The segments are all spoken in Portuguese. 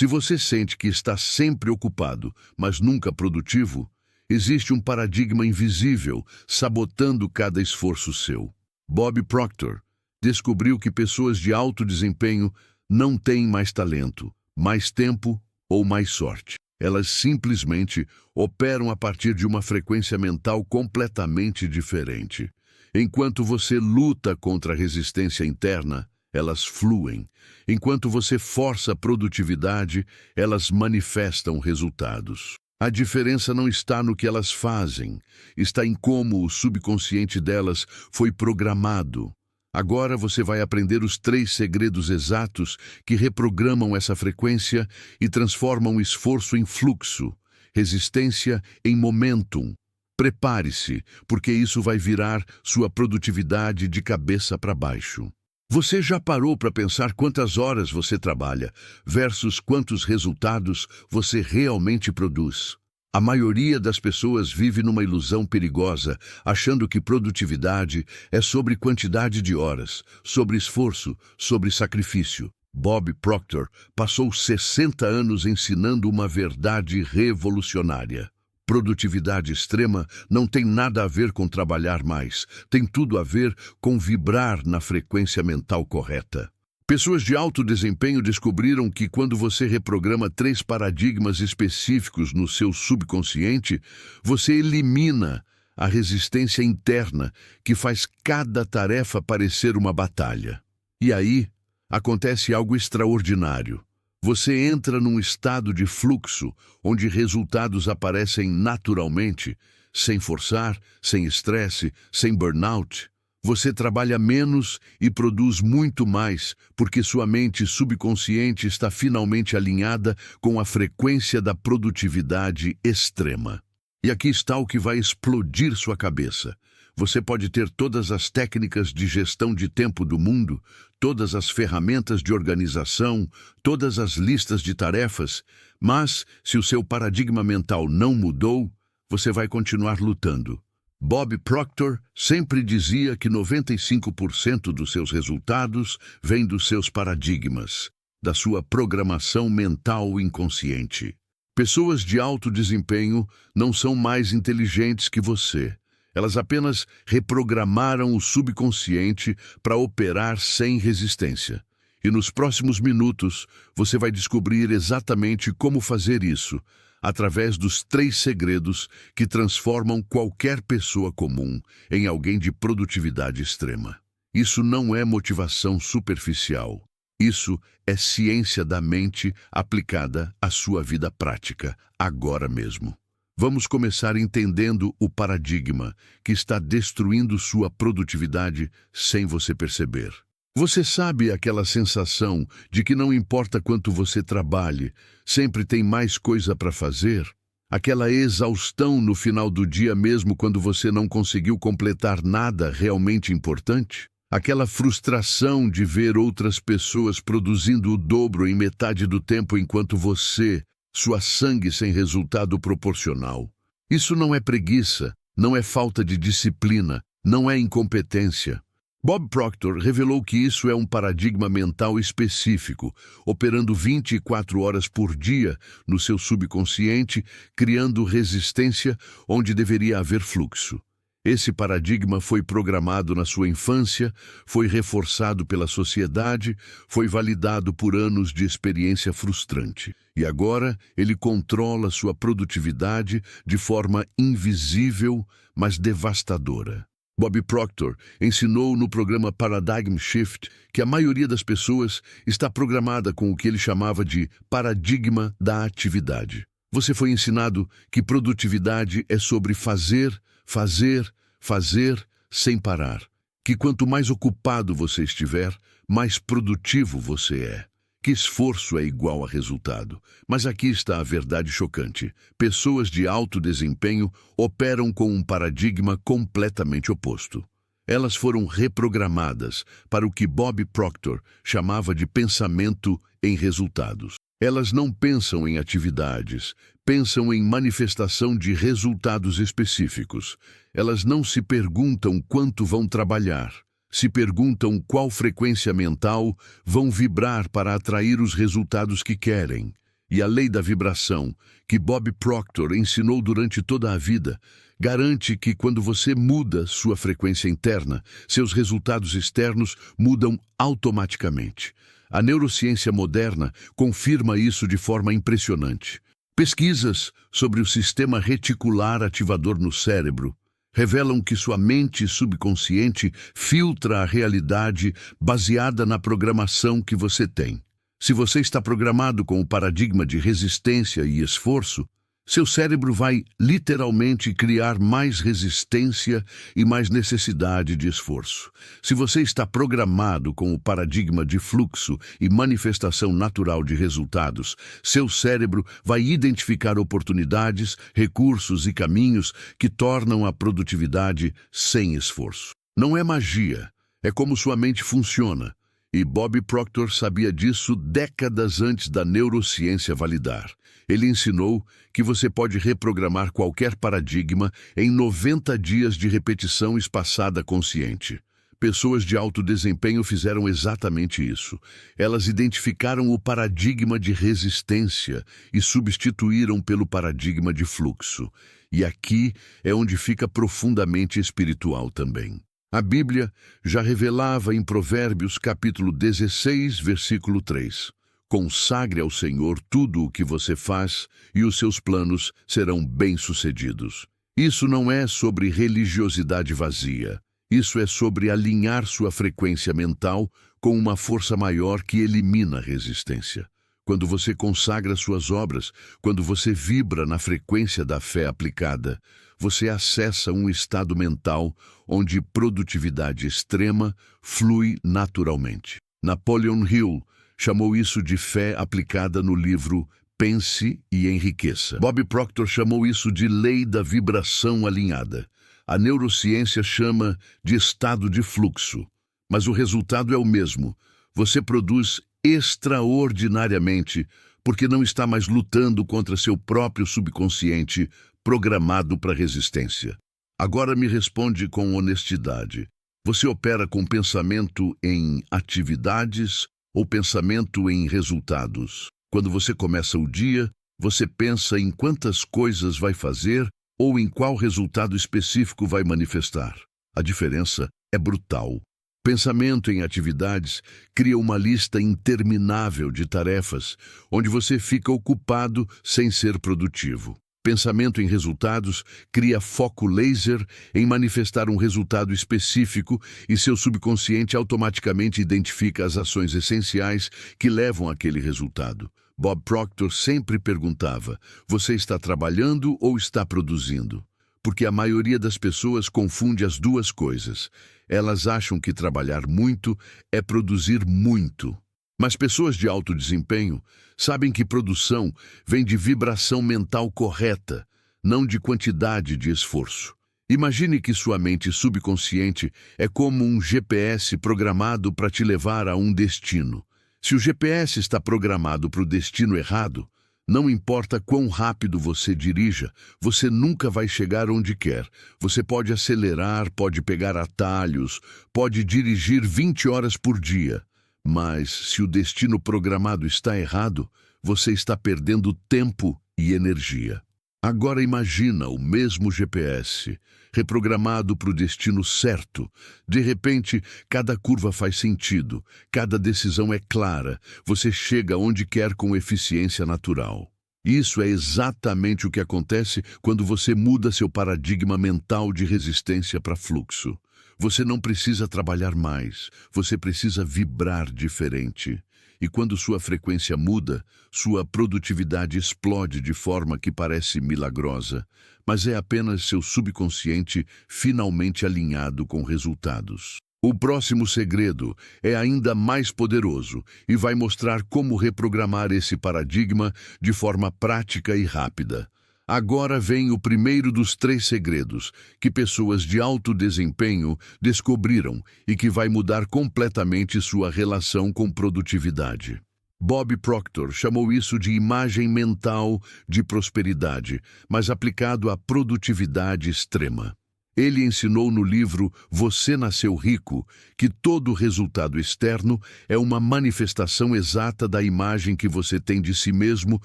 Se você sente que está sempre ocupado, mas nunca produtivo, existe um paradigma invisível sabotando cada esforço seu. Bob Proctor descobriu que pessoas de alto desempenho não têm mais talento, mais tempo ou mais sorte. Elas simplesmente operam a partir de uma frequência mental completamente diferente. Enquanto você luta contra a resistência interna, elas fluem. Enquanto você força a produtividade, elas manifestam resultados. A diferença não está no que elas fazem, está em como o subconsciente delas foi programado. Agora você vai aprender os 3 segredos exatos que reprogramam essa frequência e transformam o esforço em fluxo, resistência em momentum. Prepare-se, porque isso vai virar sua produtividade de cabeça para baixo. Você já parou para pensar quantas horas você trabalha versus quantos resultados você realmente produz? A maioria das pessoas vive numa ilusão perigosa, achando que produtividade é sobre quantidade de horas, sobre esforço, sobre sacrifício. Bob Proctor passou 60 anos ensinando uma verdade revolucionária. Produtividade extrema não tem nada a ver com trabalhar mais, tem tudo a ver com vibrar na frequência mental correta. Pessoas de alto desempenho descobriram que quando você reprograma 3 paradigmas específicos no seu subconsciente, você elimina a resistência interna que faz cada tarefa parecer uma batalha. E aí, acontece algo extraordinário. Você entra num estado de fluxo, onde resultados aparecem naturalmente, sem forçar, sem estresse, sem burnout. Você trabalha menos e produz muito mais, porque sua mente subconsciente está finalmente alinhada com a frequência da produtividade extrema. E aqui está o que vai explodir sua cabeça. Você pode ter todas as técnicas de gestão de tempo do mundo, todas as ferramentas de organização, todas as listas de tarefas, mas, se o seu paradigma mental não mudou, você vai continuar lutando. Bob Proctor sempre dizia que 95% dos seus resultados vêm dos seus paradigmas, da sua programação mental inconsciente. Pessoas de alto desempenho não são mais inteligentes que você. Elas apenas reprogramaram o subconsciente para operar sem resistência. E nos próximos minutos, você vai descobrir exatamente como fazer isso, através dos 3 segredos que transformam qualquer pessoa comum em alguém de produtividade extrema. Isso não é motivação superficial. Isso é ciência da mente aplicada à sua vida prática, agora mesmo. Vamos começar entendendo o paradigma que está destruindo sua produtividade sem você perceber. Você sabe aquela sensação de que não importa quanto você trabalhe, sempre tem mais coisa para fazer? Aquela exaustão no final do dia mesmo quando você não conseguiu completar nada realmente importante? Aquela frustração de ver outras pessoas produzindo o dobro em metade do tempo enquanto você, sua sangue sem resultado proporcional. Isso não é preguiça, não é falta de disciplina, não é incompetência. Bob Proctor revelou que isso é um paradigma mental específico, operando 24 horas por dia no seu subconsciente, criando resistência onde deveria haver fluxo. Esse paradigma foi programado na sua infância, foi reforçado pela sociedade, foi validado por anos de experiência frustrante. E agora ele controla sua produtividade de forma invisível, mas devastadora. Bob Proctor ensinou no programa Paradigm Shift que a maioria das pessoas está programada com o que ele chamava de paradigma da atividade. Você foi ensinado que produtividade é sobre fazer, fazer, fazer sem parar. Que quanto mais ocupado você estiver, mais produtivo você é. Que esforço é igual a resultado. Mas aqui está a verdade chocante. Pessoas de alto desempenho operam com um paradigma completamente oposto. Elas foram reprogramadas para o que Bob Proctor chamava de pensamento em resultados. Elas não pensam em atividades, pensam em manifestação de resultados específicos. Elas não se perguntam quanto vão trabalhar. Se perguntam qual frequência mental vão vibrar para atrair os resultados que querem. E a lei da vibração, que Bob Proctor ensinou durante toda a vida, garante que quando você muda sua frequência interna, seus resultados externos mudam automaticamente. A neurociência moderna confirma isso de forma impressionante. Pesquisas sobre o sistema reticular ativador no cérebro revelam que sua mente subconsciente filtra a realidade baseada na programação que você tem. Se você está programado com o paradigma de resistência e esforço, seu cérebro vai literalmente criar mais resistência e mais necessidade de esforço. Se você está programado com o paradigma de fluxo e manifestação natural de resultados, seu cérebro vai identificar oportunidades, recursos e caminhos que tornam a produtividade sem esforço. Não é magia, é como sua mente funciona. E Bob Proctor sabia disso décadas antes da neurociência validar. Ele ensinou que você pode reprogramar qualquer paradigma em 90 dias de repetição espaçada consciente. Pessoas de alto desempenho fizeram exatamente isso. Elas identificaram o paradigma de resistência e substituíram pelo paradigma de fluxo. E aqui é onde fica profundamente espiritual também. A Bíblia já revelava em Provérbios capítulo 16, versículo 3. Consagre ao Senhor tudo o que você faz e os seus planos serão bem-sucedidos. Isso não é sobre religiosidade vazia. Isso é sobre alinhar sua frequência mental com uma força maior que elimina a resistência. Quando você consagra suas obras, quando você vibra na frequência da fé aplicada, você acessa um estado mental onde produtividade extrema flui naturalmente. Napoleon Hill chamou isso de fé aplicada no livro Pense e Enriqueça. Bob Proctor chamou isso de lei da vibração alinhada. A neurociência chama de estado de fluxo. Mas o resultado é o mesmo. Você produz extraordinariamente porque não está mais lutando contra seu próprio subconsciente programado para resistência. Agora me responde com honestidade. Você opera com pensamento em atividades ou pensamento em resultados? Quando você começa o dia, você pensa em quantas coisas vai fazer ou em qual resultado específico vai manifestar. A diferença é brutal. Pensamento em atividades cria uma lista interminável de tarefas, onde você fica ocupado sem ser produtivo. Pensamento em resultados cria foco laser em manifestar um resultado específico e seu subconsciente automaticamente identifica as ações essenciais que levam àquele resultado. Bob Proctor sempre perguntava: você está trabalhando ou está produzindo? Porque a maioria das pessoas confunde as duas coisas. Elas acham que trabalhar muito é produzir muito. Mas pessoas de alto desempenho sabem que produção vem de vibração mental correta, não de quantidade de esforço. Imagine que sua mente subconsciente é como um GPS programado para te levar a um destino. Se o GPS está programado para o destino errado, não importa quão rápido você dirija, você nunca vai chegar onde quer. Você pode acelerar, pode pegar atalhos, pode dirigir 20 horas por dia. Mas, se o destino programado está errado, você está perdendo tempo e energia. Agora imagina o mesmo GPS, reprogramado para o destino certo. De repente, cada curva faz sentido, cada decisão é clara, você chega onde quer com eficiência natural. Isso é exatamente o que acontece quando você muda seu paradigma mental de resistência para fluxo. Você não precisa trabalhar mais, você precisa vibrar diferente. E quando sua frequência muda, sua produtividade explode de forma que parece milagrosa, mas é apenas seu subconsciente finalmente alinhado com resultados. O próximo segredo é ainda mais poderoso e vai mostrar como reprogramar esse paradigma de forma prática e rápida. Agora vem o primeiro dos 3 segredos que pessoas de alto desempenho descobriram e que vai mudar completamente sua relação com produtividade. Bob Proctor chamou isso de imagem mental de prosperidade, mas aplicado à produtividade extrema. Ele ensinou no livro Você Nasceu Rico que todo resultado externo é uma manifestação exata da imagem que você tem de si mesmo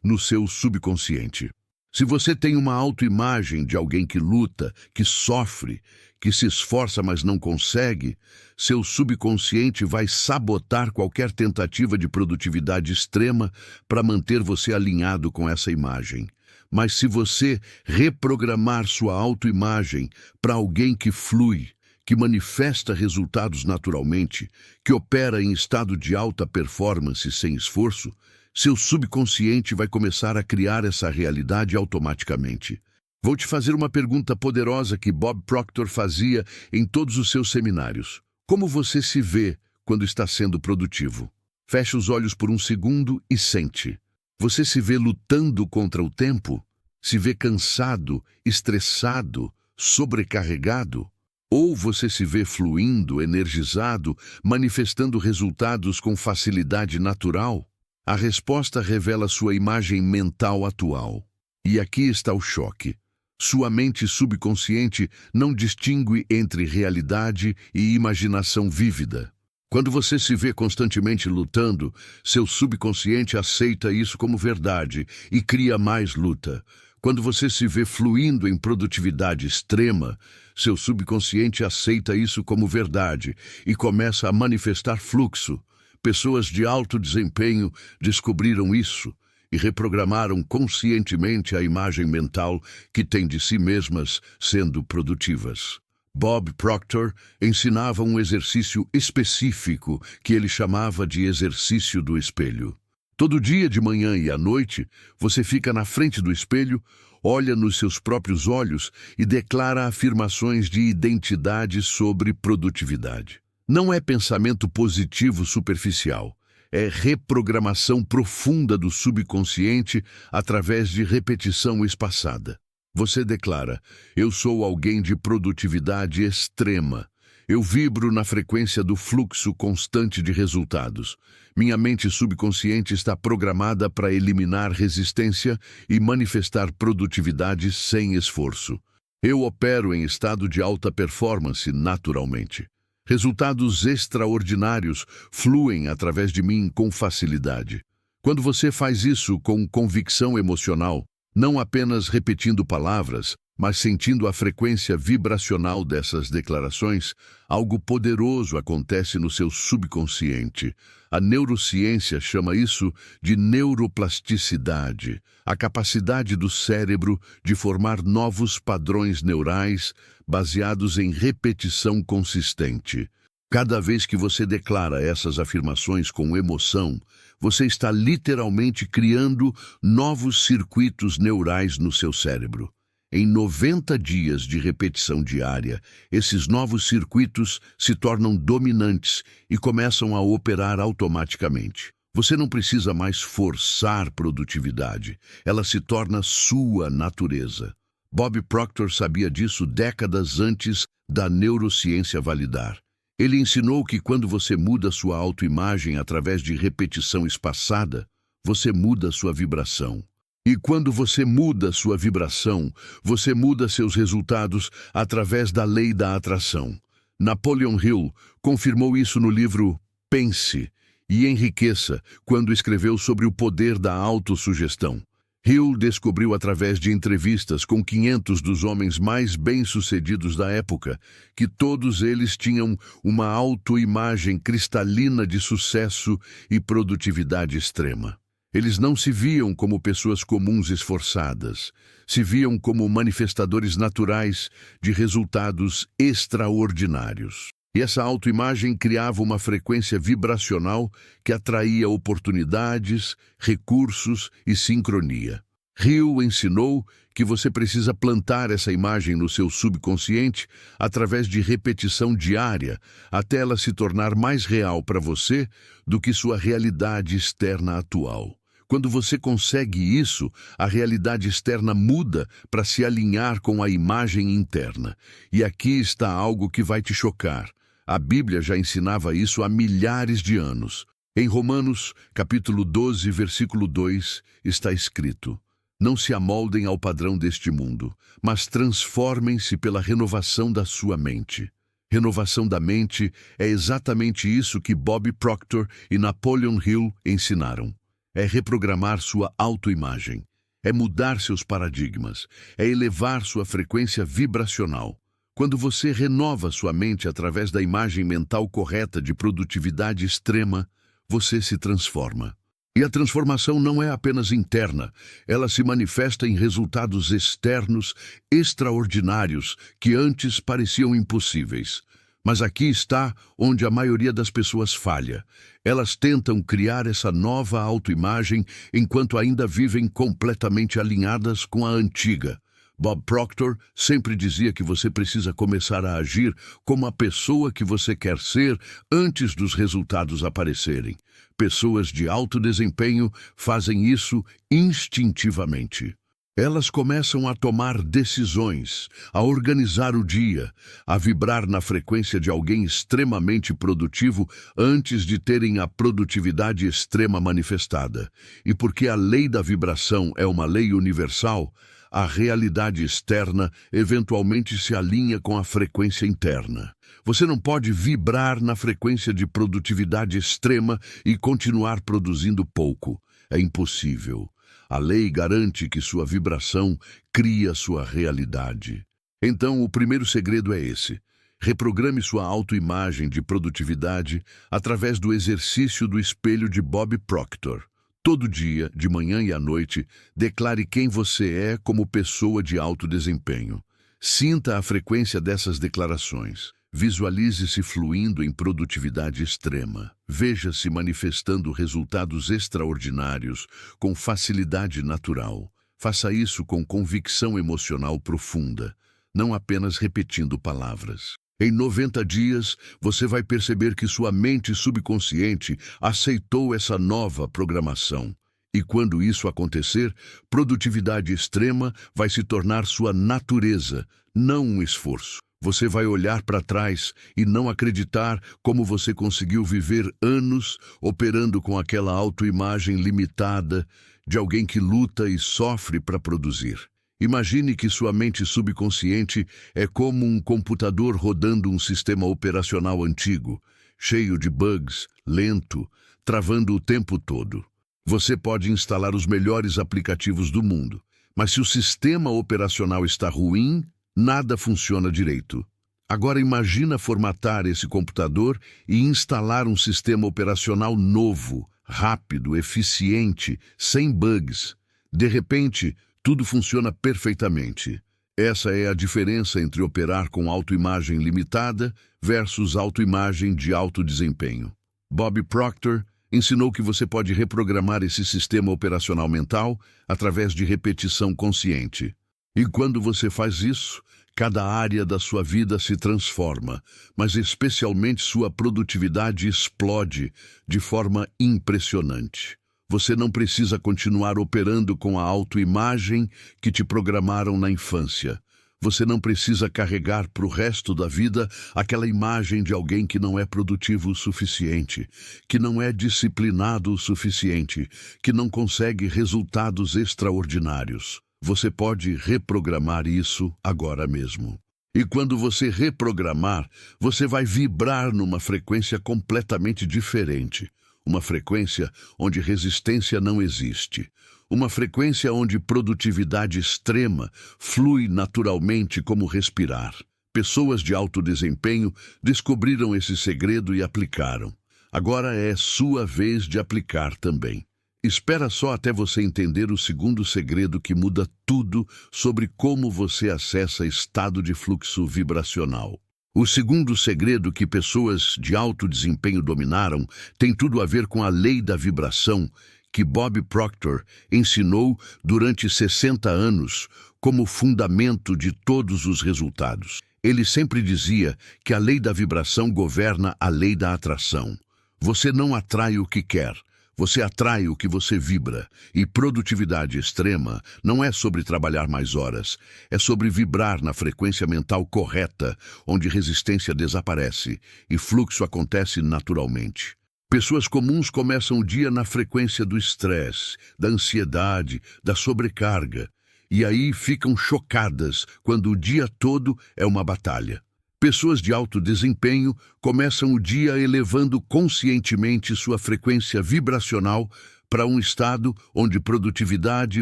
no seu subconsciente. Se você tem uma autoimagem de alguém que luta, que sofre, que se esforça mas não consegue, seu subconsciente vai sabotar qualquer tentativa de produtividade extrema para manter você alinhado com essa imagem. Mas se você reprogramar sua autoimagem para alguém que flui, que manifesta resultados naturalmente, que opera em estado de alta performance sem esforço, seu subconsciente vai começar a criar essa realidade automaticamente. Vou te fazer uma pergunta poderosa que Bob Proctor fazia em todos os seus seminários. Como você se vê quando está sendo produtivo? Feche os olhos por um segundo e sente. Você se vê lutando contra o tempo? Se vê cansado, estressado, sobrecarregado? Ou você se vê fluindo, energizado, manifestando resultados com facilidade natural? A resposta revela sua imagem mental atual. E aqui está o choque. Sua mente subconsciente não distingue entre realidade e imaginação vívida. Quando você se vê constantemente lutando, seu subconsciente aceita isso como verdade e cria mais luta. Quando você se vê fluindo em produtividade extrema, seu subconsciente aceita isso como verdade e começa a manifestar fluxo. Pessoas de alto desempenho descobriram isso e reprogramaram conscientemente a imagem mental que têm de si mesmas sendo produtivas. Bob Proctor ensinava um exercício específico que ele chamava de exercício do espelho. Todo dia de manhã e à noite, você fica na frente do espelho, olha nos seus próprios olhos e declara afirmações de identidade sobre produtividade. Não é pensamento positivo superficial. É reprogramação profunda do subconsciente através de repetição espaçada. Você declara: eu sou alguém de produtividade extrema. Eu vibro na frequência do fluxo constante de resultados. Minha mente subconsciente está programada para eliminar resistência e manifestar produtividade sem esforço. Eu opero em estado de alta performance naturalmente. Resultados extraordinários fluem através de mim com facilidade. Quando você faz isso com convicção emocional, não apenas repetindo palavras, mas sentindo a frequência vibracional dessas declarações, algo poderoso acontece no seu subconsciente. A neurociência chama isso de neuroplasticidade, a capacidade do cérebro de formar novos padrões neurais baseados em repetição consistente. Cada vez que você declara essas afirmações com emoção, você está literalmente criando novos circuitos neurais no seu cérebro. Em 90 dias de repetição diária, esses novos circuitos se tornam dominantes e começam a operar automaticamente. Você não precisa mais forçar produtividade, ela se torna sua natureza. Bob Proctor sabia disso décadas antes da neurociência validar. Ele ensinou que quando você muda sua autoimagem através de repetição espaçada, você muda sua vibração. E quando você muda sua vibração, você muda seus resultados através da lei da atração. Napoleon Hill confirmou isso no livro Pense e Enriqueça, quando escreveu sobre o poder da autossugestão. Hill descobriu através de entrevistas com 500 dos homens mais bem-sucedidos da época que todos eles tinham uma autoimagem cristalina de sucesso e produtividade extrema. Eles não se viam como pessoas comuns esforçadas, se viam como manifestadores naturais de resultados extraordinários. E essa autoimagem criava uma frequência vibracional que atraía oportunidades, recursos e sincronia. Hill ensinou que você precisa plantar essa imagem no seu subconsciente através de repetição diária, até ela se tornar mais real para você do que sua realidade externa atual. Quando você consegue isso, a realidade externa muda para se alinhar com a imagem interna. E aqui está algo que vai te chocar. A Bíblia já ensinava isso há milhares de anos. Em Romanos, capítulo 12, versículo 2, está escrito: Não se amoldem ao padrão deste mundo, mas transformem-se pela renovação da sua mente. Renovação da mente é exatamente isso que Bob Proctor e Napoleon Hill ensinaram. É reprogramar sua autoimagem. É mudar seus paradigmas. É elevar sua frequência vibracional. Quando você renova sua mente através da imagem mental correta de produtividade extrema, você se transforma. E a transformação não é apenas interna, ela se manifesta em resultados externos extraordinários que antes pareciam impossíveis. Mas aqui está onde a maioria das pessoas falha. Elas tentam criar essa nova autoimagem enquanto ainda vivem completamente alinhadas com a antiga. Bob Proctor sempre dizia que você precisa começar a agir como a pessoa que você quer ser antes dos resultados aparecerem. Pessoas de alto desempenho fazem isso instintivamente. Elas começam a tomar decisões, a organizar o dia, a vibrar na frequência de alguém extremamente produtivo antes de terem a produtividade extrema manifestada. E porque a lei da vibração é uma lei universal, a realidade externa eventualmente se alinha com a frequência interna. Você não pode vibrar na frequência de produtividade extrema e continuar produzindo pouco. É impossível. A lei garante que sua vibração cria sua realidade. Então, o primeiro segredo é esse. Reprograme sua autoimagem de produtividade através do exercício do espelho de Bob Proctor. Todo dia, de manhã e à noite, declare quem você é como pessoa de alto desempenho. Sinta a frequência dessas declarações. Visualize-se fluindo em produtividade extrema. Veja-se manifestando resultados extraordinários com facilidade natural. Faça isso com convicção emocional profunda, não apenas repetindo palavras. Em 90 dias, você vai perceber que sua mente subconsciente aceitou essa nova programação. E quando isso acontecer, produtividade extrema vai se tornar sua natureza, não um esforço. Você vai olhar para trás e não acreditar como você conseguiu viver anos operando com aquela autoimagem limitada de alguém que luta e sofre para produzir. Imagine que sua mente subconsciente é como um computador rodando um sistema operacional antigo, cheio de bugs, lento, travando o tempo todo. Você pode instalar os melhores aplicativos do mundo, mas se o sistema operacional está ruim, nada funciona direito. Agora imagina formatar esse computador e instalar um sistema operacional novo, rápido, eficiente, sem bugs. De repente, tudo funciona perfeitamente. Essa é a diferença entre operar com autoimagem limitada versus autoimagem de alto desempenho. Bob Proctor ensinou que você pode reprogramar esse sistema operacional mental através de repetição consciente. E quando você faz isso, cada área da sua vida se transforma, mas especialmente sua produtividade explode de forma impressionante. Você não precisa continuar operando com a autoimagem que te programaram na infância. Você não precisa carregar para o resto da vida aquela imagem de alguém que não é produtivo o suficiente, que não é disciplinado o suficiente, que não consegue resultados extraordinários. Você pode reprogramar isso agora mesmo. E quando você reprogramar, você vai vibrar numa frequência completamente diferente. Uma frequência onde resistência não existe. Uma frequência onde produtividade extrema flui naturalmente como respirar. Pessoas de alto desempenho descobriram esse segredo e aplicaram. Agora é sua vez de aplicar também. Espera só até você entender o segundo segredo que muda tudo sobre como você acessa estado de fluxo vibracional. O segundo segredo que pessoas de alto desempenho dominaram tem tudo a ver com a lei da vibração que Bob Proctor ensinou durante 60 anos como fundamento de todos os resultados. Ele sempre dizia que a lei da vibração governa a lei da atração. Você não atrai o que quer. Você atrai o que você vibra, e produtividade extrema não é sobre trabalhar mais horas, é sobre vibrar na frequência mental correta, onde resistência desaparece e fluxo acontece naturalmente. Pessoas comuns começam o dia na frequência do estresse, da ansiedade, da sobrecarga, e aí ficam chocadas quando o dia todo é uma batalha. Pessoas de alto desempenho começam o dia elevando conscientemente sua frequência vibracional para um estado onde produtividade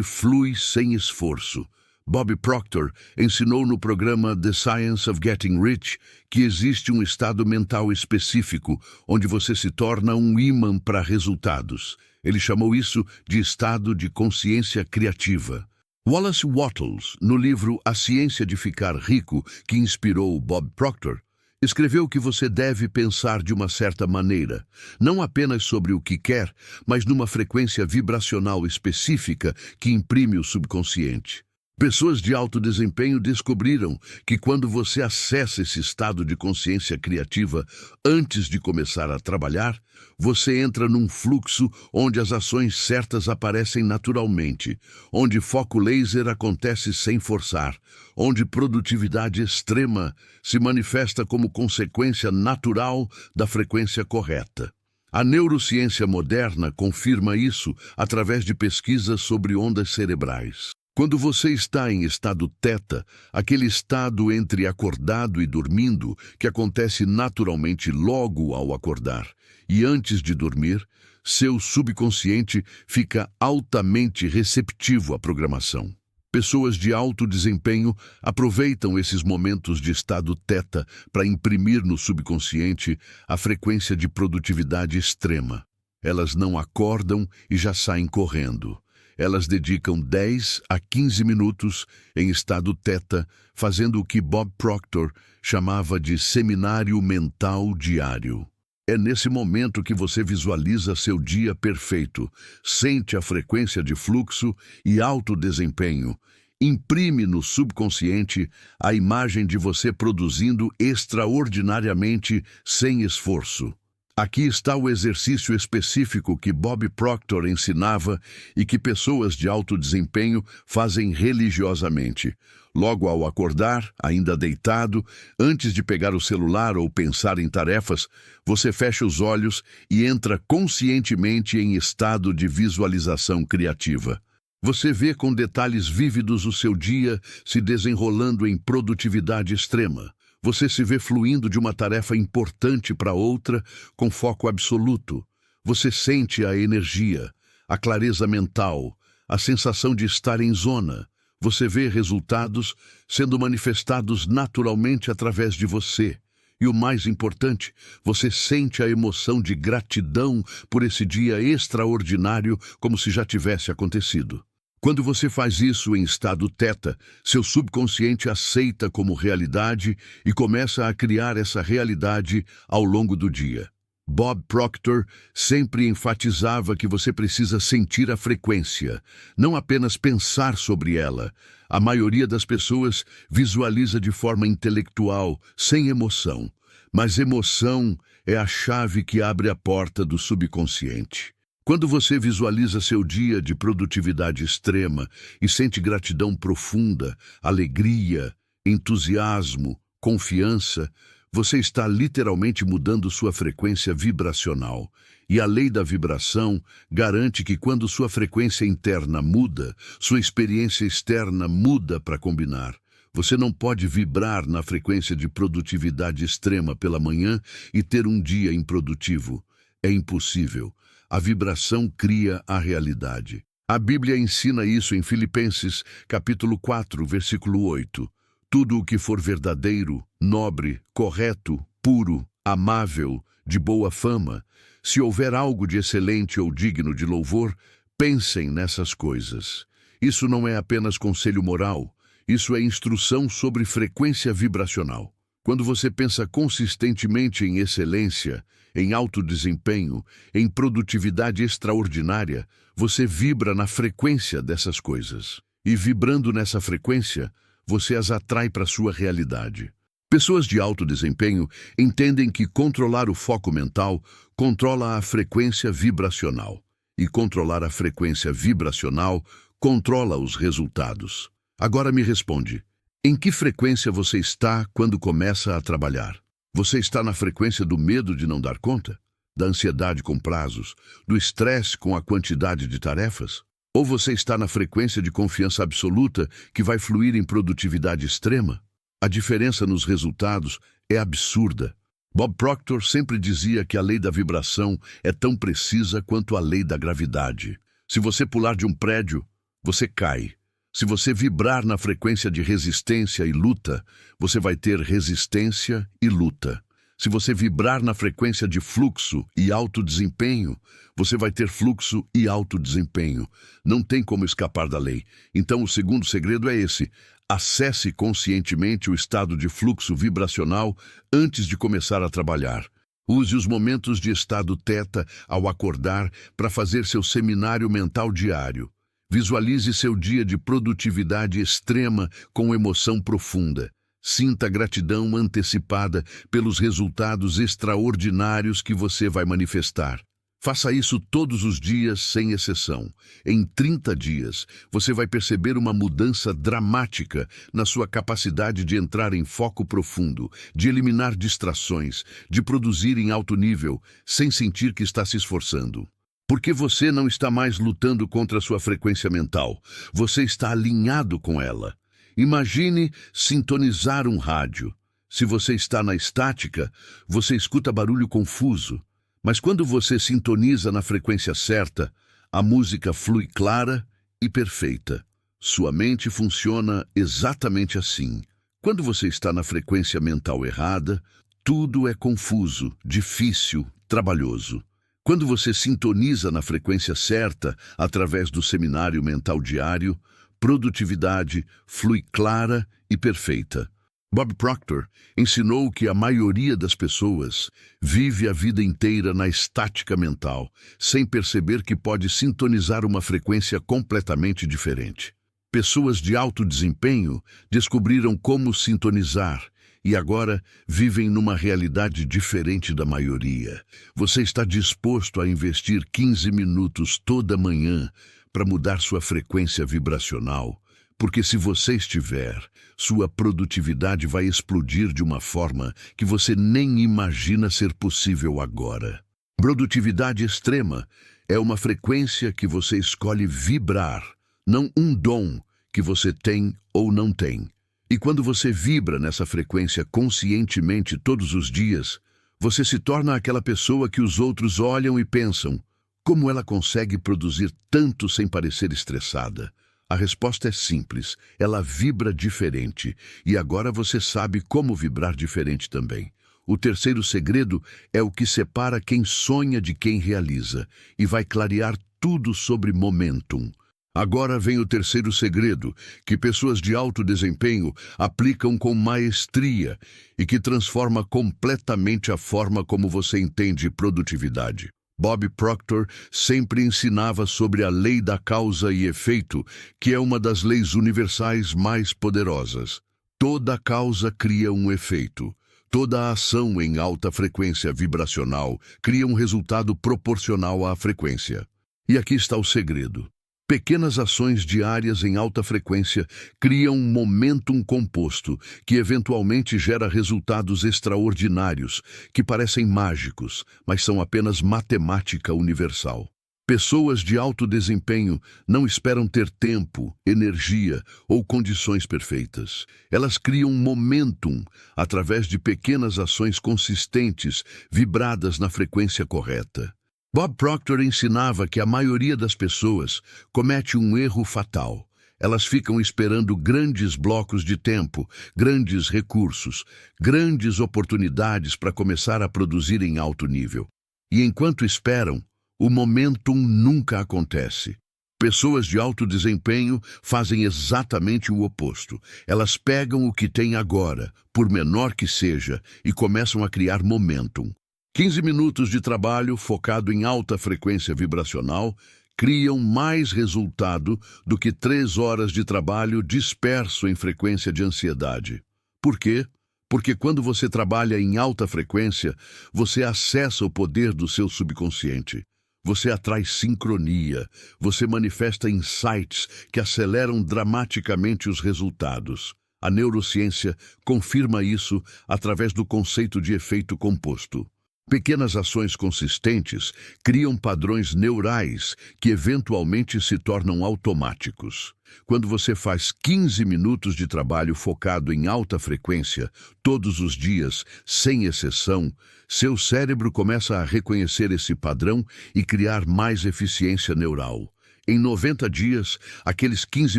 flui sem esforço. Bob Proctor ensinou no programa The Science of Getting Rich que existe um estado mental específico onde você se torna um ímã para resultados. Ele chamou isso de estado de consciência criativa. Wallace Wattles, no livro A Ciência de Ficar Rico, que inspirou Bob Proctor, escreveu que você deve pensar de uma certa maneira, não apenas sobre o que quer, mas numa frequência vibracional específica que imprime o subconsciente. Pessoas de alto desempenho descobriram que quando você acessa esse estado de consciência criativa antes de começar a trabalhar, você entra num fluxo onde as ações certas aparecem naturalmente, onde foco laser acontece sem forçar, onde produtividade extrema se manifesta como consequência natural da frequência correta. A neurociência moderna confirma isso através de pesquisas sobre ondas cerebrais. Quando você está em estado teta, aquele estado entre acordado e dormindo, que acontece naturalmente logo ao acordar, e antes de dormir, seu subconsciente fica altamente receptivo à programação. Pessoas de alto desempenho aproveitam esses momentos de estado teta para imprimir no subconsciente a frequência de produtividade extrema. Elas não acordam e já saem correndo. Elas dedicam 10 a 15 minutos em estado teta, fazendo o que Bob Proctor chamava de seminário mental diário. É nesse momento que você visualiza seu dia perfeito, sente a frequência de fluxo e alto desempenho, imprime no subconsciente a imagem de você produzindo extraordinariamente sem esforço. Aqui está o exercício específico que Bob Proctor ensinava e que pessoas de alto desempenho fazem religiosamente. Logo ao acordar, ainda deitado, antes de pegar o celular ou pensar em tarefas, você fecha os olhos e entra conscientemente em estado de visualização criativa. Você vê com detalhes vívidos o seu dia se desenrolando em produtividade extrema. Você se vê fluindo de uma tarefa importante para outra com foco absoluto. Você sente a energia, a clareza mental, a sensação de estar em zona. Você vê resultados sendo manifestados naturalmente através de você. E o mais importante, você sente a emoção de gratidão por esse dia extraordinário como se já tivesse acontecido. Quando você faz isso em estado teta, seu subconsciente aceita como realidade e começa a criar essa realidade ao longo do dia. Bob Proctor sempre enfatizava que você precisa sentir a frequência, não apenas pensar sobre ela. A maioria das pessoas visualiza de forma intelectual, sem emoção, mas emoção é a chave que abre a porta do subconsciente. Quando você visualiza seu dia de produtividade extrema e sente gratidão profunda, alegria, entusiasmo, confiança, você está literalmente mudando sua frequência vibracional. E a lei da vibração garante que quando sua frequência interna muda, sua experiência externa muda para combinar. Você não pode vibrar na frequência de produtividade extrema pela manhã e ter um dia improdutivo. É impossível. A vibração cria a realidade. A Bíblia ensina isso em Filipenses, capítulo 4, versículo 8. Tudo o que for verdadeiro, nobre, correto, puro, amável, de boa fama, se houver algo de excelente ou digno de louvor, pensem nessas coisas. Isso não é apenas conselho moral, isso é instrução sobre frequência vibracional. Quando você pensa consistentemente em excelência, em alto desempenho, em produtividade extraordinária, você vibra na frequência dessas coisas. E vibrando nessa frequência, você as atrai para sua realidade. Pessoas de alto desempenho entendem que controlar o foco mental controla a frequência vibracional. E controlar a frequência vibracional controla os resultados. Agora me responde, em que frequência você está quando começa a trabalhar? Você está na frequência do medo de não dar conta? da ansiedade com prazos, do estresse com a quantidade de tarefas? Ou você está na frequência de confiança absoluta que vai fluir em produtividade extrema? A diferença nos resultados é absurda. Bob Proctor sempre dizia que a lei da vibração é tão precisa quanto a lei da gravidade. Se você pular de um prédio, você cai. Se você vibrar na frequência de resistência e luta, você vai ter resistência e luta. Se você vibrar na frequência de fluxo e alto desempenho, você vai ter fluxo e alto desempenho. Não tem como escapar da lei. Então, o segundo segredo é esse: acesse conscientemente o estado de fluxo vibracional antes de começar a trabalhar. Use os momentos de estado teta ao acordar para fazer seu seminário mental diário. Visualize seu dia de produtividade extrema com emoção profunda. Sinta gratidão antecipada pelos resultados extraordinários que você vai manifestar. Faça isso todos os dias, sem exceção. Em 30 dias, você vai perceber uma mudança dramática na sua capacidade de entrar em foco profundo, de eliminar distrações, de produzir em alto nível, sem sentir que está se esforçando. Porque você não está mais lutando contra a sua frequência mental, você está alinhado com ela. Imagine sintonizar um rádio. Se você está na estática, você escuta barulho confuso. Mas quando você sintoniza na frequência certa, a música flui clara e perfeita. Sua mente funciona exatamente assim. Quando você está na frequência mental errada, tudo é confuso, difícil, trabalhoso. Quando você sintoniza na frequência certa, através do seminário mental diário, produtividade flui clara e perfeita. Bob Proctor ensinou que a maioria das pessoas vive a vida inteira na estática mental, sem perceber que pode sintonizar uma frequência completamente diferente. Pessoas de alto desempenho descobriram como sintonizar e agora vivem numa realidade diferente da maioria. Você está disposto a investir 15 minutos toda manhã para mudar sua frequência vibracional? Porque se você estiver, sua produtividade vai explodir de uma forma que você nem imagina ser possível agora. Produtividade extrema é uma frequência que você escolhe vibrar, não um dom que você tem ou não tem. E quando você vibra nessa frequência conscientemente todos os dias, você se torna aquela pessoa que os outros olham e pensam: como ela consegue produzir tanto sem parecer estressada? A resposta é simples: ela vibra diferente, e agora você sabe como vibrar diferente também. O terceiro segredo é o que separa quem sonha de quem realiza, e vai clarear tudo sobre momentum. Agora vem o terceiro segredo, que pessoas de alto desempenho aplicam com maestria e que transforma completamente a forma como você entende produtividade. Bob Proctor sempre ensinava sobre a lei da causa e efeito, que é uma das leis universais mais poderosas. Toda causa cria um efeito. Toda ação em alta frequência vibracional cria um resultado proporcional à frequência. E aqui está o segredo. Pequenas ações diárias em alta frequência criam um momentum composto que eventualmente gera resultados extraordinários, que parecem mágicos, mas são apenas matemática universal. Pessoas de alto desempenho não esperam ter tempo, energia ou condições perfeitas. Elas criam momentum através de pequenas ações consistentes, vibradas na frequência correta. Bob Proctor ensinava que a maioria das pessoas comete um erro fatal. Elas ficam esperando grandes blocos de tempo, grandes recursos, grandes oportunidades para começar a produzir em alto nível. E enquanto esperam, o momentum nunca acontece. Pessoas de alto desempenho fazem exatamente o oposto. Elas pegam o que têm agora, por menor que seja, e começam a criar momentum. 15 minutos de trabalho focado em alta frequência vibracional criam mais resultado do que 3 horas de trabalho disperso em frequência de ansiedade. Por quê? Porque quando você trabalha em alta frequência, você acessa o poder do seu subconsciente. Você atrai sincronia, você manifesta insights que aceleram dramaticamente os resultados. A neurociência confirma isso através do conceito de efeito composto. Pequenas ações consistentes criam padrões neurais que eventualmente se tornam automáticos. Quando você faz 15 minutos de trabalho focado em alta frequência, todos os dias, sem exceção, seu cérebro começa a reconhecer esse padrão e criar mais eficiência neural. Em 90 dias, aqueles 15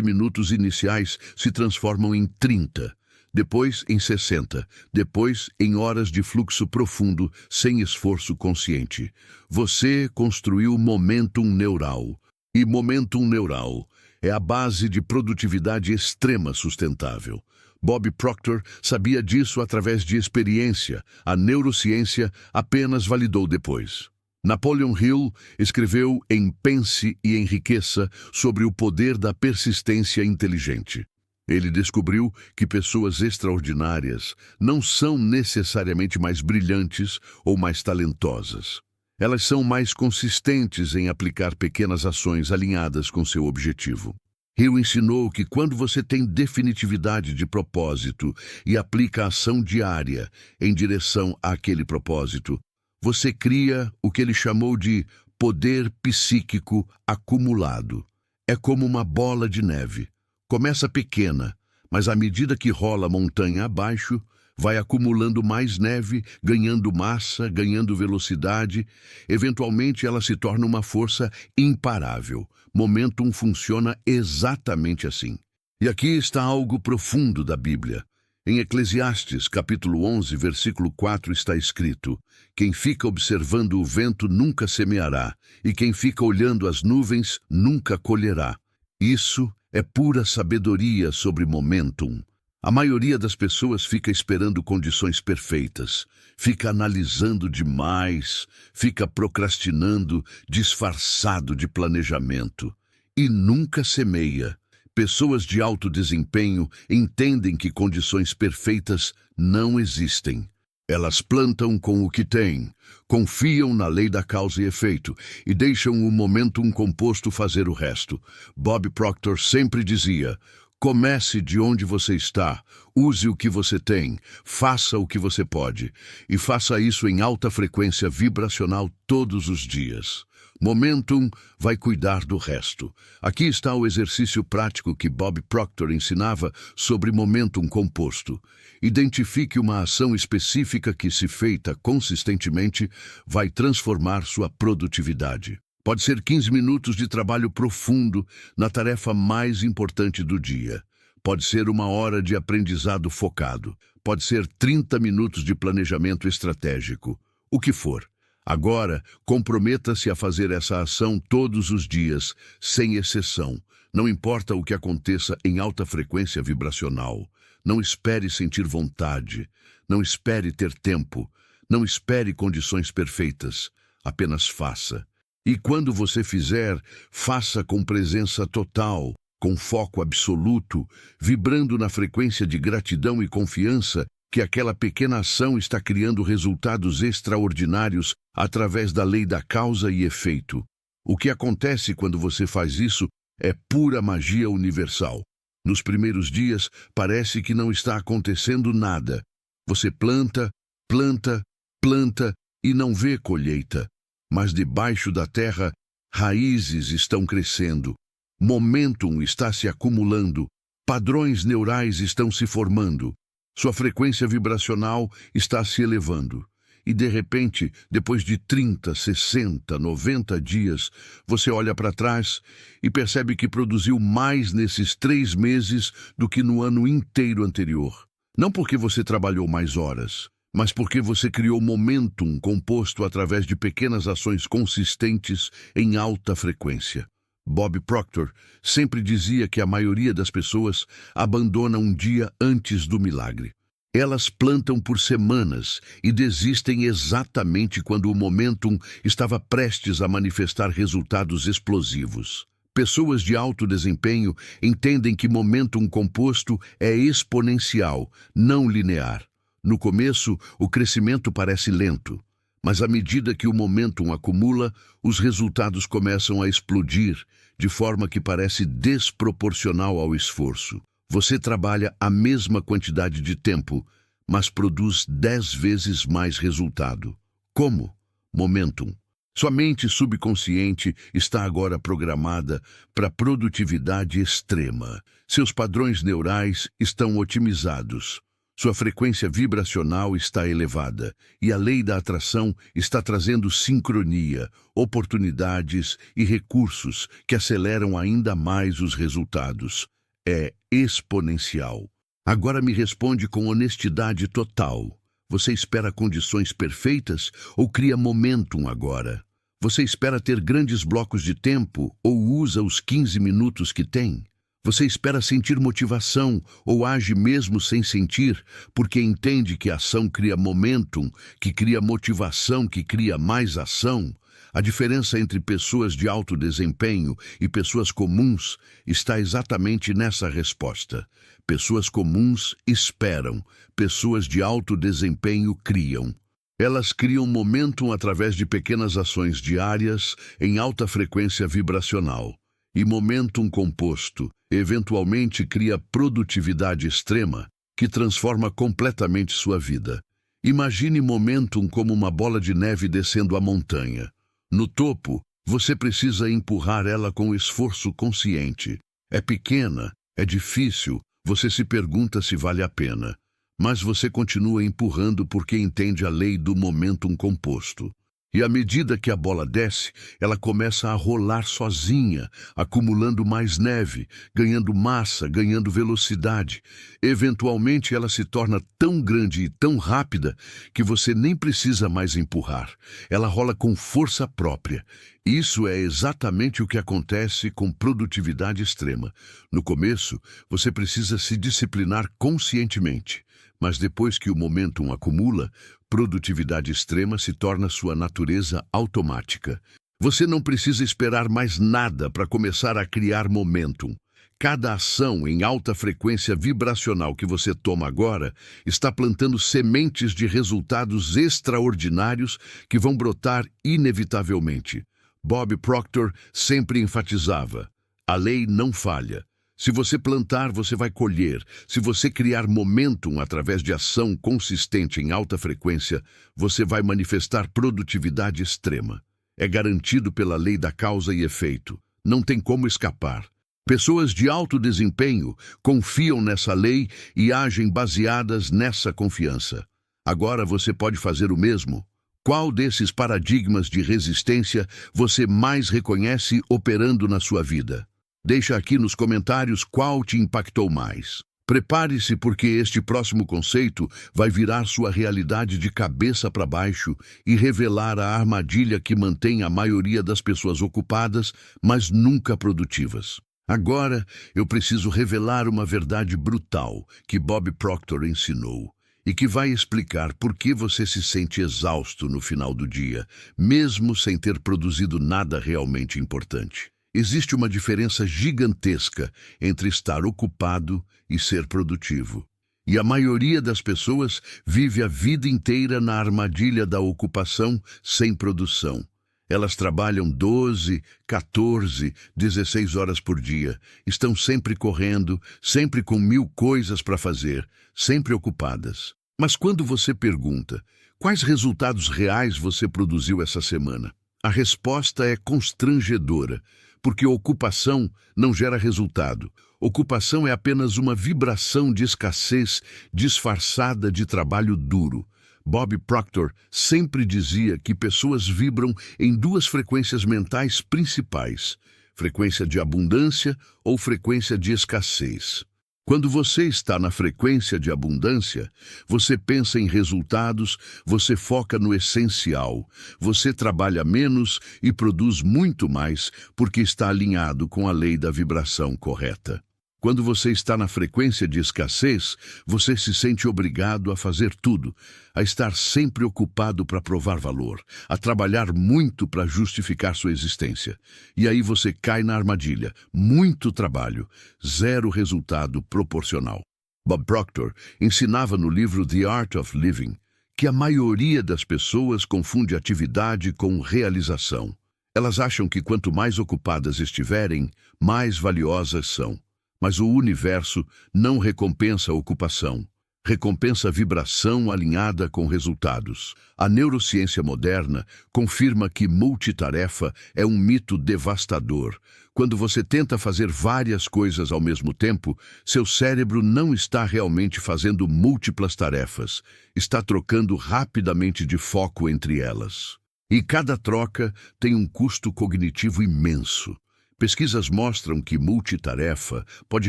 minutos iniciais se transformam em 30. Depois em 60, depois em horas de fluxo profundo, sem esforço consciente. Você construiu momentum neural. E momentum neural é a base de produtividade extrema sustentável. Bob Proctor sabia disso através de experiência. A neurociência apenas validou depois. Napoleon Hill escreveu em Pense e Enriqueça sobre o poder da persistência inteligente. Ele descobriu que pessoas extraordinárias não são necessariamente mais brilhantes ou mais talentosas. Elas são mais consistentes em aplicar pequenas ações alinhadas com seu objetivo. Hill ensinou que quando você tem definitividade de propósito e aplica a ação diária em direção àquele propósito, você cria o que ele chamou de poder psíquico acumulado. É como uma bola de neve. Começa pequena, mas à medida que rola montanha abaixo, vai acumulando mais neve, ganhando massa, ganhando velocidade. Eventualmente ela se torna uma força imparável. Momentum funciona exatamente assim. E aqui está algo profundo da Bíblia. Em Eclesiastes, capítulo 11, versículo 4, está escrito: quem fica observando o vento nunca semeará, e quem fica olhando as nuvens nunca colherá. Isso é pura sabedoria sobre momentum. A maioria das pessoas fica esperando condições perfeitas, fica analisando demais, fica procrastinando, disfarçado de planejamento. E nunca semeia. Pessoas de alto desempenho entendem que condições perfeitas não existem. Elas plantam com o que têm, confiam na lei da causa e efeito e deixam o momentum composto fazer o resto. Bob Proctor sempre dizia: comece de onde você está, use o que você tem, faça o que você pode, e faça isso em alta frequência vibracional todos os dias. Momentum vai cuidar do resto. Aqui está o exercício prático que Bob Proctor ensinava sobre momentum composto. Identifique uma ação específica que, se feita consistentemente, vai transformar sua produtividade. Pode ser 15 minutos de trabalho profundo na tarefa mais importante do dia. Pode ser 1 hora de aprendizado focado. Pode ser 30 minutos de planejamento estratégico. O que for. Agora, comprometa-se a fazer essa ação todos os dias, sem exceção. Não importa o que aconteça em alta frequência vibracional. Não espere sentir vontade. Não espere ter tempo. Não espere condições perfeitas. Apenas faça. E quando você fizer, faça com presença total, com foco absoluto, vibrando na frequência de gratidão e confiança que aquela pequena ação está criando resultados extraordinários através da lei da causa e efeito. O que acontece quando você faz isso é pura magia universal. Nos primeiros dias, parece que não está acontecendo nada. Você planta, planta, planta e não vê colheita. Mas debaixo da terra, raízes estão crescendo. Momentum está se acumulando. Padrões neurais estão se formando. Sua frequência vibracional está se elevando. E, de repente, depois de 30, 60, 90 dias, você olha para trás e percebe que produziu mais nesses 3 meses do que no ano inteiro anterior. Não porque você trabalhou mais horas, mas porque você criou momentum composto através de pequenas ações consistentes em alta frequência. Bob Proctor sempre dizia que a maioria das pessoas abandona um dia antes do milagre. Elas plantam por semanas e desistem exatamente quando o momentum estava prestes a manifestar resultados explosivos. Pessoas de alto desempenho entendem que momentum composto é exponencial, não linear. No começo, o crescimento parece lento, mas à medida que o momentum acumula, os resultados começam a explodir, de forma que parece desproporcional ao esforço. Você trabalha a mesma quantidade de tempo, mas produz 10 vezes mais resultado. Como? Momentum. Sua mente subconsciente está agora programada para produtividade extrema. Seus padrões neurais estão otimizados. Sua frequência vibracional está elevada e a lei da atração está trazendo sincronia, oportunidades e recursos que aceleram ainda mais os resultados. É exponencial. Agora me responde com honestidade total. Você espera condições perfeitas ou cria momentum agora? Você espera ter grandes blocos de tempo ou usa os 15 minutos que tem? Você espera sentir motivação ou age mesmo sem sentir, porque entende que a ação cria momentum, que cria motivação, que cria mais ação? A diferença entre pessoas de alto desempenho e pessoas comuns está exatamente nessa resposta. Pessoas comuns esperam, pessoas de alto desempenho criam. Elas criam momentum através de pequenas ações diárias em alta frequência vibracional. E momentum composto, eventualmente cria produtividade extrema, que transforma completamente sua vida. Imagine momentum como uma bola de neve descendo a montanha. No topo, você precisa empurrar ela com esforço consciente. É pequena, é difícil, você se pergunta se vale a pena. Mas você continua empurrando porque entende a lei do momentum composto. E à medida que a bola desce, ela começa a rolar sozinha, acumulando mais neve, ganhando massa, ganhando velocidade. Eventualmente ela se torna tão grande e tão rápida que você nem precisa mais empurrar. Ela rola com força própria. Isso é exatamente o que acontece com produtividade extrema. No começo, você precisa se disciplinar conscientemente. Mas depois que o momentum acumula, produtividade extrema se torna sua natureza automática. Você não precisa esperar mais nada para começar a criar momentum. Cada ação em alta frequência vibracional que você toma agora está plantando sementes de resultados extraordinários que vão brotar inevitavelmente. Bob Proctor sempre enfatizava: a lei não falha. Se você plantar, você vai colher. Se você criar momentum através de ação consistente em alta frequência, você vai manifestar produtividade extrema. É garantido pela lei da causa e efeito. Não tem como escapar. Pessoas de alto desempenho confiam nessa lei e agem baseadas nessa confiança. Agora você pode fazer o mesmo. Qual desses paradigmas de resistência você mais reconhece operando na sua vida? Deixa aqui nos comentários qual te impactou mais. Prepare-se porque este próximo conceito vai virar sua realidade de cabeça para baixo e revelar a armadilha que mantém a maioria das pessoas ocupadas, mas nunca produtivas. Agora, eu preciso revelar uma verdade brutal que Bob Proctor ensinou e que vai explicar por que você se sente exausto no final do dia, mesmo sem ter produzido nada realmente importante. Existe uma diferença gigantesca entre estar ocupado e ser produtivo. E a maioria das pessoas vive a vida inteira na armadilha da ocupação sem produção. Elas trabalham 12, 14, 16 horas por dia. Estão sempre correndo, sempre com 1000 coisas para fazer, sempre ocupadas. Mas quando você pergunta, quais resultados reais você produziu essa semana? A resposta é constrangedora. Porque ocupação não gera resultado. Ocupação é apenas uma vibração de escassez disfarçada de trabalho duro. Bob Proctor sempre dizia que pessoas vibram em 2 frequências mentais principais: frequência de abundância ou frequência de escassez. Quando você está na frequência de abundância, você pensa em resultados, você foca no essencial, você trabalha menos e produz muito mais porque está alinhado com a lei da vibração correta. Quando você está na frequência de escassez, você se sente obrigado a fazer tudo, a estar sempre ocupado para provar valor, a trabalhar muito para justificar sua existência. E aí você cai na armadilha. Muito trabalho, zero resultado proporcional. Bob Proctor ensinava no livro The Art of Living que a maioria das pessoas confunde atividade com realização. Elas acham que quanto mais ocupadas estiverem, mais valiosas são. Mas o universo não recompensa a ocupação. Recompensa vibração alinhada com resultados. A neurociência moderna confirma que multitarefa é um mito devastador. Quando você tenta fazer várias coisas ao mesmo tempo, seu cérebro não está realmente fazendo múltiplas tarefas, está trocando rapidamente de foco entre elas. E cada troca tem um custo cognitivo imenso. Pesquisas mostram que multitarefa pode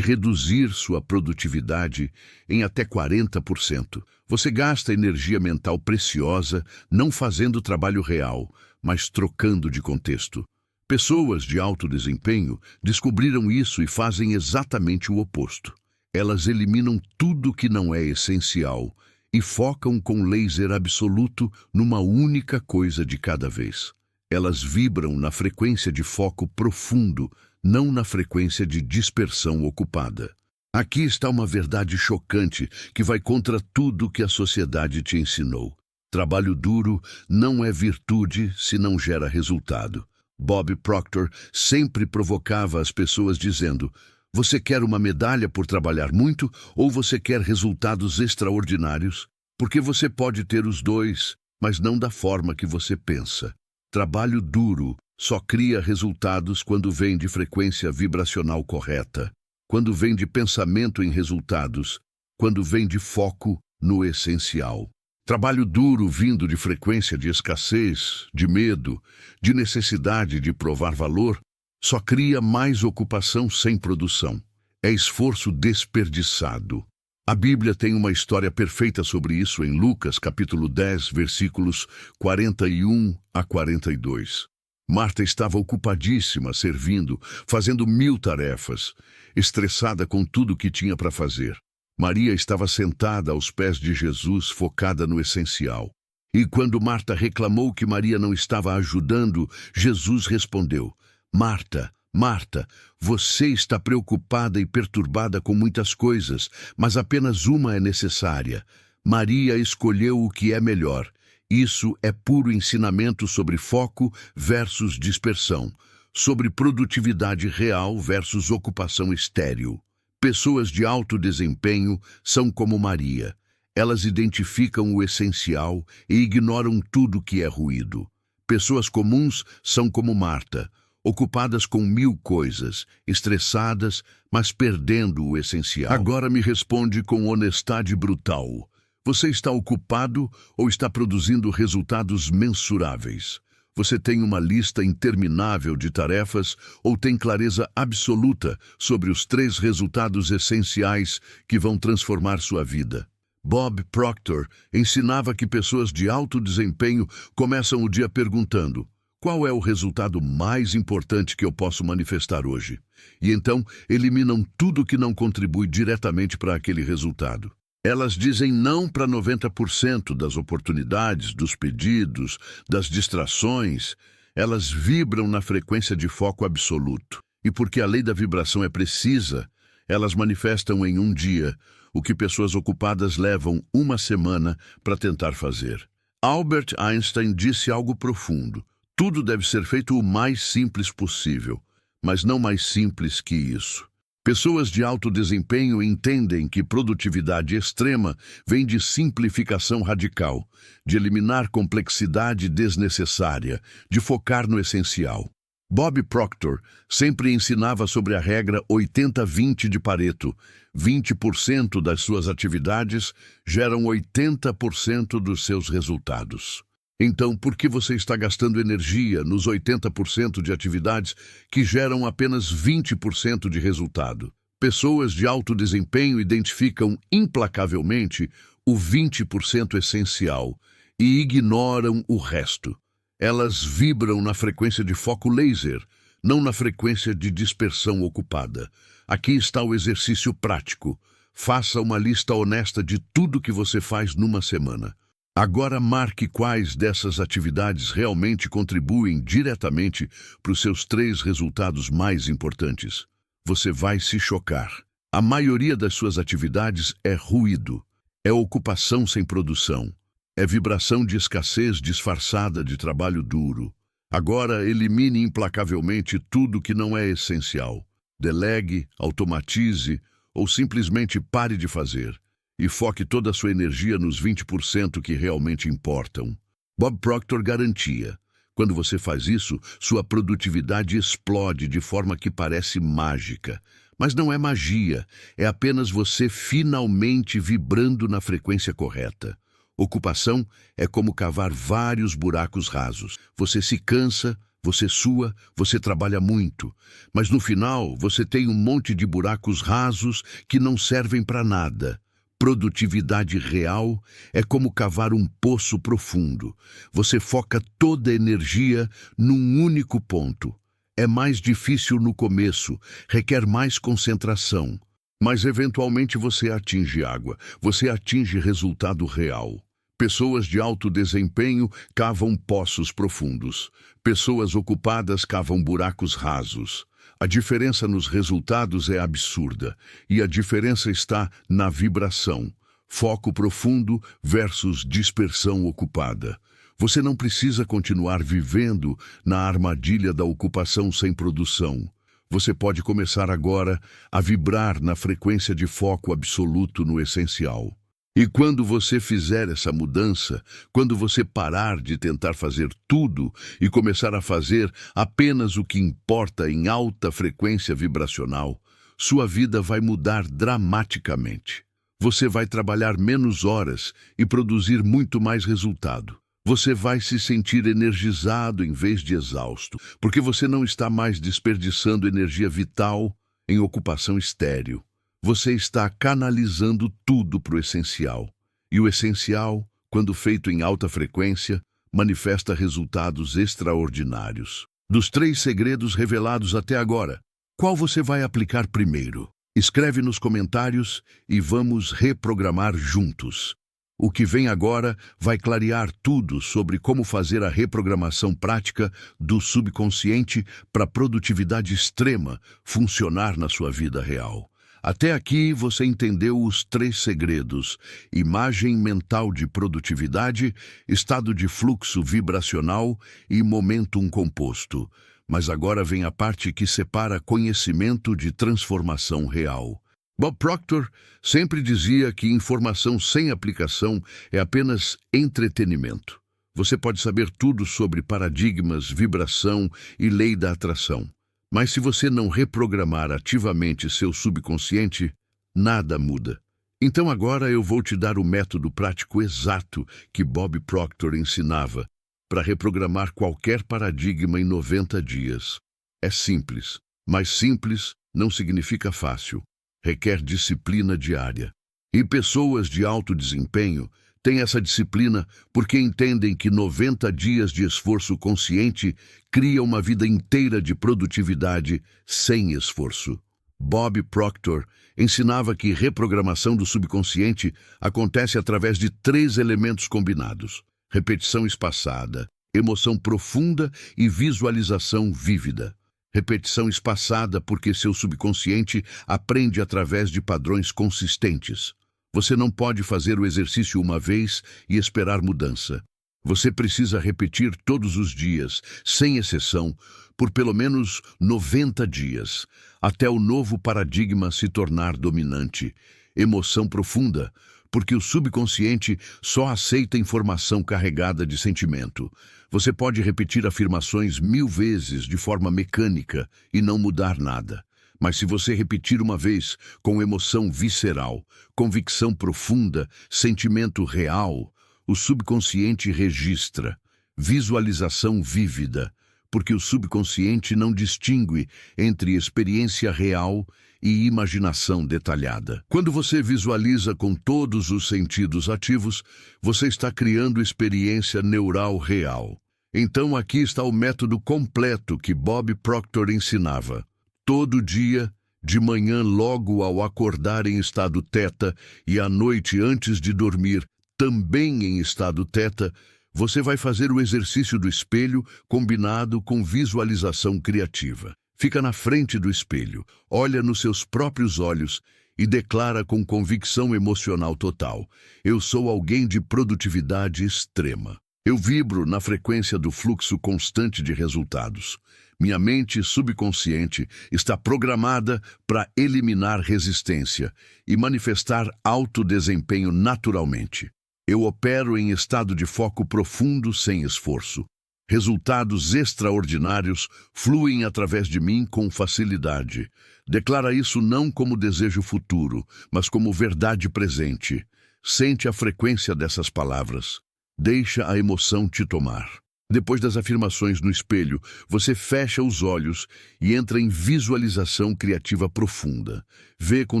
reduzir sua produtividade em até 40%. Você gasta energia mental preciosa não fazendo trabalho real, mas trocando de contexto. Pessoas de alto desempenho descobriram isso e fazem exatamente o oposto. Elas eliminam tudo que não é essencial e focam com laser absoluto numa única coisa de cada vez. Elas vibram na frequência de foco profundo, não na frequência de dispersão ocupada. Aqui está uma verdade chocante que vai contra tudo que a sociedade te ensinou. Trabalho duro não é virtude se não gera resultado. Bob Proctor sempre provocava as pessoas dizendo: você quer uma medalha por trabalhar muito ou você quer resultados extraordinários? Porque você pode ter os dois, mas não da forma que você pensa. Trabalho duro só cria resultados quando vem de frequência vibracional correta, quando vem de pensamento em resultados, quando vem de foco no essencial. Trabalho duro vindo de frequência de escassez, de medo, de necessidade de provar valor, só cria mais ocupação sem produção. É esforço desperdiçado. A Bíblia tem uma história perfeita sobre isso em Lucas, capítulo 10, versículos 41 a 42. Marta estava ocupadíssima, servindo, fazendo 1000 tarefas, estressada com tudo o que tinha para fazer. Maria estava sentada aos pés de Jesus, focada no essencial. E quando Marta reclamou que Maria não estava ajudando, Jesus respondeu: Marta, Marta, você está preocupada e perturbada com muitas coisas, mas apenas uma é necessária. Maria escolheu o que é melhor. Isso é puro ensinamento sobre foco versus dispersão, sobre produtividade real versus ocupação estéril. Pessoas de alto desempenho são como Maria. Elas identificam o essencial e ignoram tudo que é ruído. Pessoas comuns são como Marta, ocupadas com 1000 coisas, estressadas, mas perdendo o essencial. Agora me responde com honestidade brutal. Você está ocupado ou está produzindo resultados mensuráveis? Você tem uma lista interminável de tarefas ou tem clareza absoluta sobre os 3 resultados essenciais que vão transformar sua vida? Bob Proctor ensinava que pessoas de alto desempenho começam o dia perguntando: qual é o resultado mais importante que eu posso manifestar hoje? E então eliminam tudo que não contribui diretamente para aquele resultado. Elas dizem não para 90% das oportunidades, dos pedidos, das distrações. Elas vibram na frequência de foco absoluto. E porque a lei da vibração é precisa, elas manifestam em um dia o que pessoas ocupadas levam uma semana para tentar fazer. Albert Einstein disse algo profundo: tudo deve ser feito o mais simples possível, mas não mais simples que isso. Pessoas de alto desempenho entendem que produtividade extrema vem de simplificação radical, de eliminar complexidade desnecessária, de focar no essencial. Bob Proctor sempre ensinava sobre a regra 80-20 de Pareto. 20% das suas atividades geram 80% dos seus resultados. Então, por que você está gastando energia nos 80% de atividades que geram apenas 20% de resultado? Pessoas de alto desempenho identificam implacavelmente o 20% essencial e ignoram o resto. Elas vibram na frequência de foco laser, não na frequência de dispersão ocupada. Aqui está o exercício prático. Faça uma lista honesta de tudo que você faz numa semana. Agora marque quais dessas atividades realmente contribuem diretamente para os seus 3 resultados mais importantes. Você vai se chocar. A maioria das suas atividades é ruído, é ocupação sem produção, é vibração de escassez disfarçada de trabalho duro. Agora elimine implacavelmente tudo que não é essencial. Delegue, automatize ou simplesmente pare de fazer. e foque toda a sua energia nos 20% que realmente importam. Bob Proctor garantia: quando você faz isso, sua produtividade explode de forma que parece mágica. Mas não é magia, é apenas você finalmente vibrando na frequência correta. Ocupação é como cavar vários buracos rasos. Você se cansa, você sua, você trabalha muito, mas no final você tem um monte de buracos rasos que não servem para nada. Produtividade real é como cavar um poço profundo. Você foca toda a energia num único ponto. É mais difícil no começo, requer mais concentração. Mas eventualmente você atinge água, você atinge resultado real. Pessoas de alto desempenho cavam poços profundos. Pessoas ocupadas cavam buracos rasos. A diferença nos resultados é absurda, e a diferença está na vibração. Foco profundo versus dispersão ocupada. Você não precisa continuar vivendo na armadilha da ocupação sem produção. Você pode começar agora a vibrar na frequência de foco absoluto no essencial. E quando você fizer essa mudança, quando você parar de tentar fazer tudo e começar a fazer apenas o que importa em alta frequência vibracional, sua vida vai mudar dramaticamente. Você vai trabalhar menos horas e produzir muito mais resultado. Você vai se sentir energizado em vez de exausto, porque você não está mais desperdiçando energia vital em ocupação estéril. Você está canalizando tudo para o essencial. E o essencial, quando feito em alta frequência, manifesta resultados extraordinários. Dos 3 segredos revelados até agora, qual você vai aplicar primeiro? Escreve nos comentários e vamos reprogramar juntos. O que vem agora vai clarear tudo sobre como fazer a reprogramação prática do subconsciente para a produtividade extrema funcionar na sua vida real. Até aqui você entendeu os 3 segredos: imagem mental de produtividade, estado de fluxo vibracional e momentum composto. Mas agora vem a parte que separa conhecimento de transformação real. Bob Proctor sempre dizia que informação sem aplicação é apenas entretenimento. Você pode saber tudo sobre paradigmas, vibração e lei da atração. Mas se você não reprogramar ativamente seu subconsciente, nada muda. Então agora eu vou te dar o método prático exato que Bob Proctor ensinava para reprogramar qualquer paradigma em 90 dias. É simples, mas simples não significa fácil. Requer disciplina diária. E pessoas de alto desempenho têm essa disciplina porque entendem que 90 dias de esforço consciente cria uma vida inteira de produtividade sem esforço. Bob Proctor ensinava que reprogramação do subconsciente acontece através de 3 elementos combinados: repetição espaçada, emoção profunda e visualização vívida. Repetição espaçada porque seu subconsciente aprende através de padrões consistentes. Você não pode fazer o exercício uma vez e esperar mudança. Você precisa repetir todos os dias, sem exceção, por pelo menos 90 dias, até o novo paradigma se tornar dominante. Emoção profunda, porque o subconsciente só aceita informação carregada de sentimento. Você pode repetir afirmações 1000 vezes de forma mecânica e não mudar nada. Mas se você repetir uma vez com emoção visceral, convicção profunda, sentimento real, o subconsciente registra. Visualização vívida, porque o subconsciente não distingue entre experiência real e imaginação detalhada. Quando você visualiza com todos os sentidos ativos, você está criando experiência neural real. Então aqui está o método completo que Bob Proctor ensinava. Todo dia, de manhã logo ao acordar em estado teta e à noite antes de dormir, também em estado teta, você vai fazer o exercício do espelho combinado com visualização criativa. Fica na frente do espelho, olha nos seus próprios olhos e declara com convicção emocional total: eu sou alguém de produtividade extrema. Eu vibro na frequência do fluxo constante de resultados. Minha mente subconsciente está programada para eliminar resistência e manifestar alto desempenho naturalmente. Eu opero em estado de foco profundo sem esforço. Resultados extraordinários fluem através de mim com facilidade. Declara isso não como desejo futuro, mas como verdade presente. Sente a frequência dessas palavras. Deixa a emoção te tomar. Depois das afirmações no espelho, você fecha os olhos e entra em visualização criativa profunda. Vê com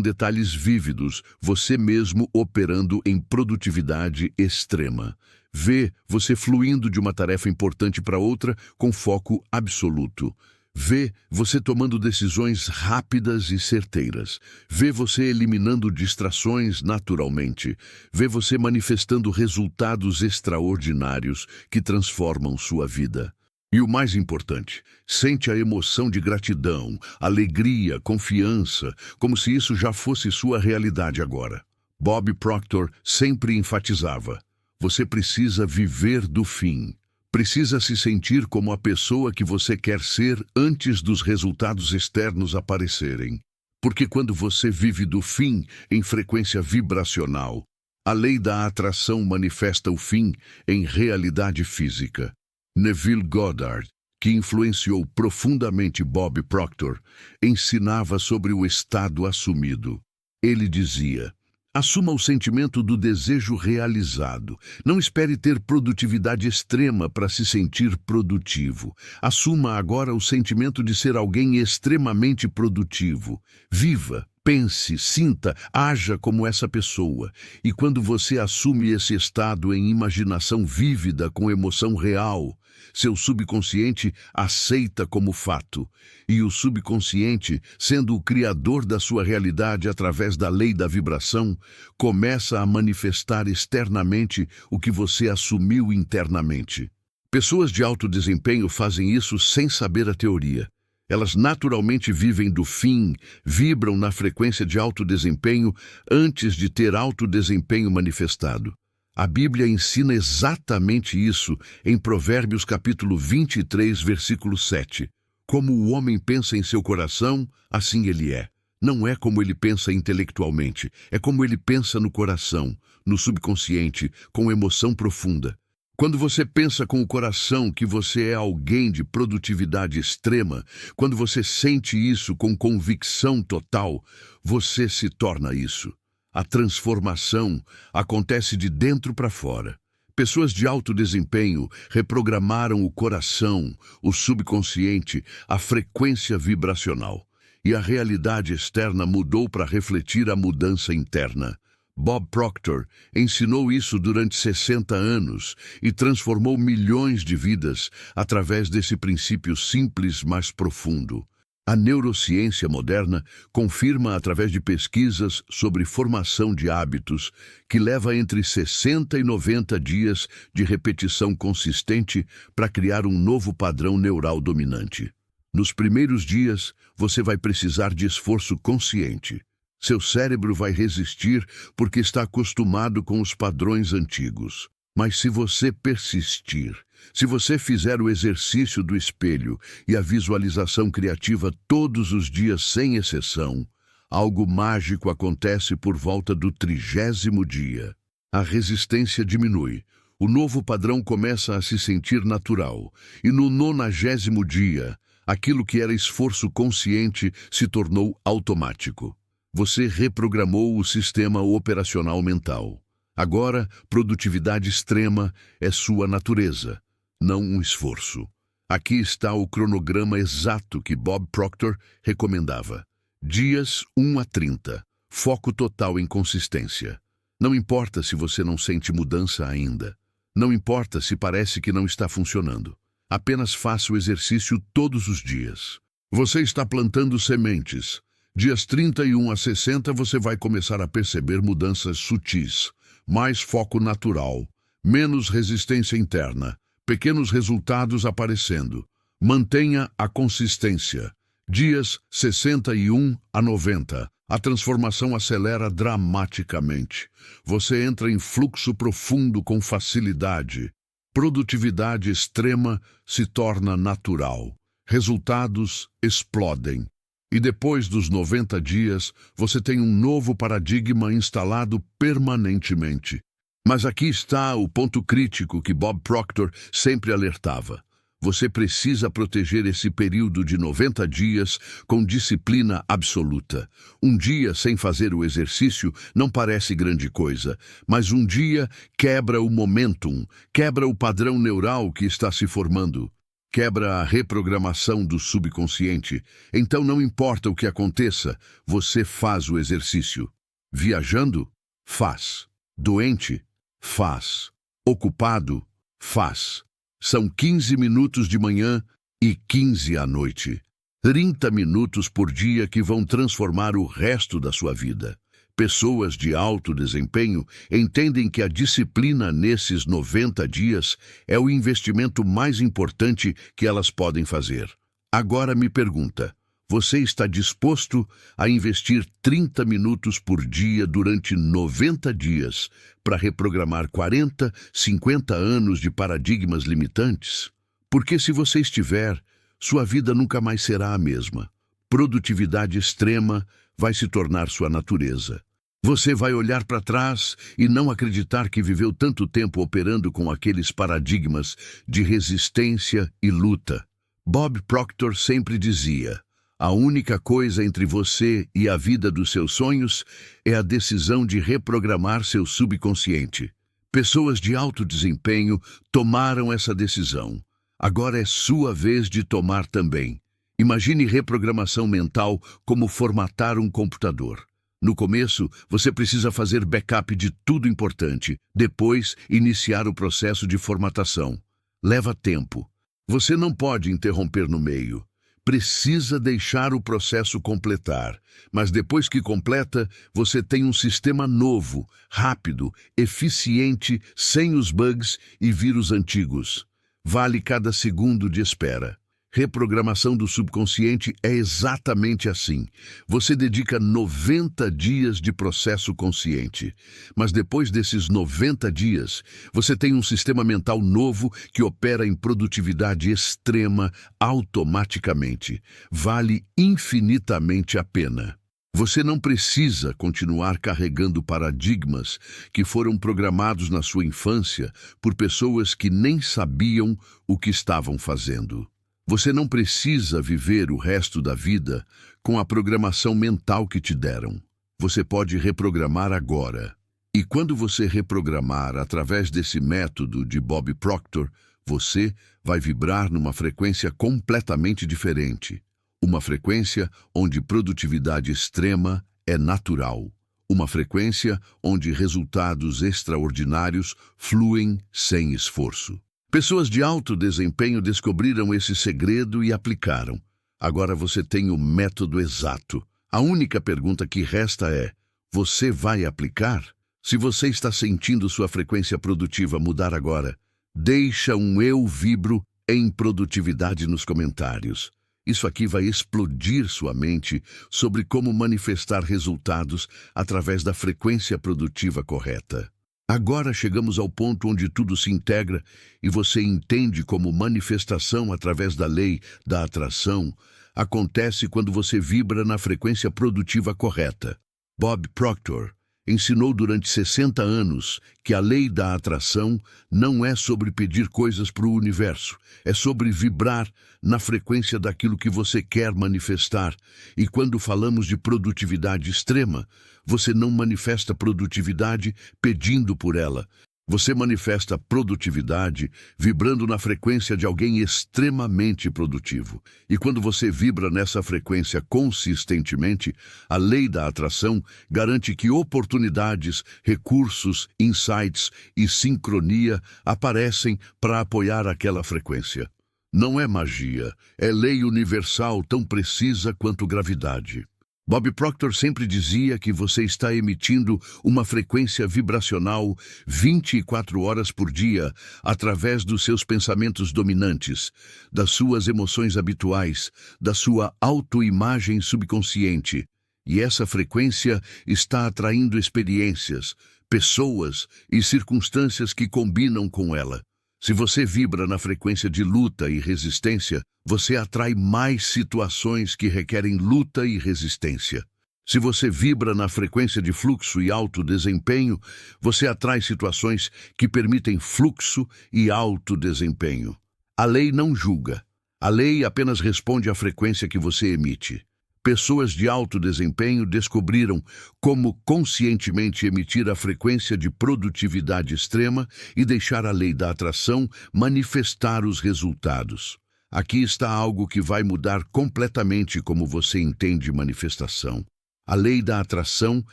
detalhes vívidos você mesmo operando em produtividade extrema. Vê você fluindo de uma tarefa importante para outra com foco absoluto. Vê você tomando decisões rápidas e certeiras. Vê você eliminando distrações naturalmente. Vê você manifestando resultados extraordinários que transformam sua vida. E o mais importante, sente a emoção de gratidão, alegria, confiança, como se isso já fosse sua realidade agora. Bob Proctor sempre enfatizava: você precisa viver do fim. Precisa se sentir como a pessoa que você quer ser antes dos resultados externos aparecerem. Porque quando você vive do fim em frequência vibracional, a lei da atração manifesta o fim em realidade física. Neville Goddard, que influenciou profundamente Bob Proctor, ensinava sobre o estado assumido. Ele dizia: assuma o sentimento do desejo realizado. Não espere ter produtividade extrema para se sentir produtivo. Assuma agora o sentimento de ser alguém extremamente produtivo. Viva, pense, sinta, haja como essa pessoa. E quando você assume esse estado em imaginação vívida com emoção real, seu subconsciente aceita como fato. E o subconsciente, sendo o criador da sua realidade através da lei da vibração, começa a manifestar externamente o que você assumiu internamente. Pessoas de alto desempenho fazem isso sem saber a teoria. Elas naturalmente vivem do fim, vibram na frequência de alto desempenho antes de ter alto desempenho manifestado. A Bíblia ensina exatamente isso em Provérbios capítulo 23, versículo 7. Como o homem pensa em seu coração, assim ele é. Não é como ele pensa intelectualmente, é como ele pensa no coração, no subconsciente, com emoção profunda. Quando você pensa com o coração que você é alguém de produtividade extrema, quando você sente isso com convicção total, você se torna isso. A transformação acontece de dentro para fora. Pessoas de alto desempenho reprogramaram o coração, o subconsciente, a frequência vibracional. E a realidade externa mudou para refletir a mudança interna. Bob Proctor ensinou isso durante 60 anos e transformou milhões de vidas através desse princípio simples, mas profundo. A neurociência moderna confirma através de pesquisas sobre formação de hábitos que leva entre 60 e 90 dias de repetição consistente para criar um novo padrão neural dominante. Nos primeiros dias, você vai precisar de esforço consciente. Seu cérebro vai resistir porque está acostumado com os padrões antigos. Mas se você persistir, se você fizer o exercício do espelho e a visualização criativa todos os dias sem exceção, algo mágico acontece por volta do 30º dia. A resistência diminui, o novo padrão começa a se sentir natural, e no 90º dia, aquilo que era esforço consciente se tornou automático. Você reprogramou o sistema operacional mental. Agora, produtividade extrema é sua natureza, não um esforço. Aqui está o cronograma exato que Bob Proctor recomendava. Dias 1 a 30. Foco total em consistência. Não importa se você não sente mudança ainda. Não importa se parece que não está funcionando. Apenas faça o exercício todos os dias. Você está plantando sementes. Dias 31 a 60 você vai começar a perceber mudanças sutis. Mais foco natural, menos resistência interna, pequenos resultados aparecendo. Mantenha a consistência. Dias 61 a 90. A transformação acelera dramaticamente. Você entra em fluxo profundo com facilidade. Produtividade extrema se torna natural. Resultados explodem. E depois dos 90 dias, você tem um novo paradigma instalado permanentemente. Mas aqui está o ponto crítico que Bob Proctor sempre alertava. Você precisa proteger esse período de 90 dias com disciplina absoluta. Um dia sem fazer o exercício não parece grande coisa, mas um dia quebra o momentum, quebra o padrão neural que está se formando, quebra a reprogramação do subconsciente. Então não importa o que aconteça, você faz o exercício. Viajando? Faz. Doente? Faz. Ocupado? Faz. São 15 minutos de manhã e 15 à noite. 30 minutos por dia que vão transformar o resto da sua vida. Pessoas de alto desempenho entendem que a disciplina nesses 90 dias é o investimento mais importante que elas podem fazer. Agora me pergunta, você está disposto a investir 30 minutos por dia durante 90 dias para reprogramar 40, 50 anos de paradigmas limitantes? Porque se você estiver, sua vida nunca mais será a mesma. Produtividade extrema vai se tornar sua natureza. Você vai olhar para trás e não acreditar que viveu tanto tempo operando com aqueles paradigmas de resistência e luta. Bob Proctor sempre dizia: a única coisa entre você e a vida dos seus sonhos é a decisão de reprogramar seu subconsciente. Pessoas de alto desempenho tomaram essa decisão. Agora é sua vez de tomar também. Imagine reprogramação mental como formatar um computador. No começo, você precisa fazer backup de tudo importante. Depois, iniciar o processo de formatação. Leva tempo. Você não pode interromper no meio. Precisa deixar o processo completar, mas depois que completa, você tem um sistema novo, rápido, eficiente, sem os bugs e vírus antigos. Vale cada segundo de espera. Reprogramação do subconsciente é exatamente assim. Você dedica 90 dias de processo consciente, mas depois desses 90 dias, você tem um sistema mental novo que opera em produtividade extrema automaticamente. Vale infinitamente a pena. Você não precisa continuar carregando paradigmas que foram programados na sua infância por pessoas que nem sabiam o que estavam fazendo. Você não precisa viver o resto da vida com a programação mental que te deram. Você pode reprogramar agora. E quando você reprogramar através desse método de Bob Proctor, você vai vibrar numa frequência completamente diferente. Uma frequência onde produtividade extrema é natural. Uma frequência onde resultados extraordinários fluem sem esforço. Pessoas de alto desempenho descobriram esse segredo e aplicaram. Agora você tem o método exato. A única pergunta que resta é: você vai aplicar? Se você está sentindo sua frequência produtiva mudar agora, deixa um eu vibro em produtividade nos comentários. Isso aqui vai explodir sua mente sobre como manifestar resultados através da frequência produtiva correta. Agora chegamos ao ponto onde tudo se integra e você entende como manifestação através da lei da atração acontece quando você vibra na frequência produtiva correta. Bob Proctor ensinou durante 60 anos que a lei da atração não é sobre pedir coisas para o universo, é sobre vibrar na frequência daquilo que você quer manifestar. E quando falamos de produtividade extrema, você não manifesta produtividade pedindo por ela. Você manifesta produtividade vibrando na frequência de alguém extremamente produtivo. E quando você vibra nessa frequência consistentemente, a lei da atração garante que oportunidades, recursos, insights e sincronia aparecem para apoiar aquela frequência. Não é magia, é lei universal tão precisa quanto gravidade. Bob Proctor sempre dizia que você está emitindo uma frequência vibracional 24 horas por dia através dos seus pensamentos dominantes, das suas emoções habituais, da sua autoimagem subconsciente. E essa frequência está atraindo experiências, pessoas e circunstâncias que combinam com ela. Se você vibra na frequência de luta e resistência, você atrai mais situações que requerem luta e resistência. Se você vibra na frequência de fluxo e alto desempenho, você atrai situações que permitem fluxo e alto desempenho. A lei não julga. A lei apenas responde à frequência que você emite. Pessoas de alto desempenho descobriram como conscientemente emitir a frequência de produtividade extrema e deixar a lei da atração manifestar os resultados. Aqui está algo que vai mudar completamente como você entende manifestação. A lei da atração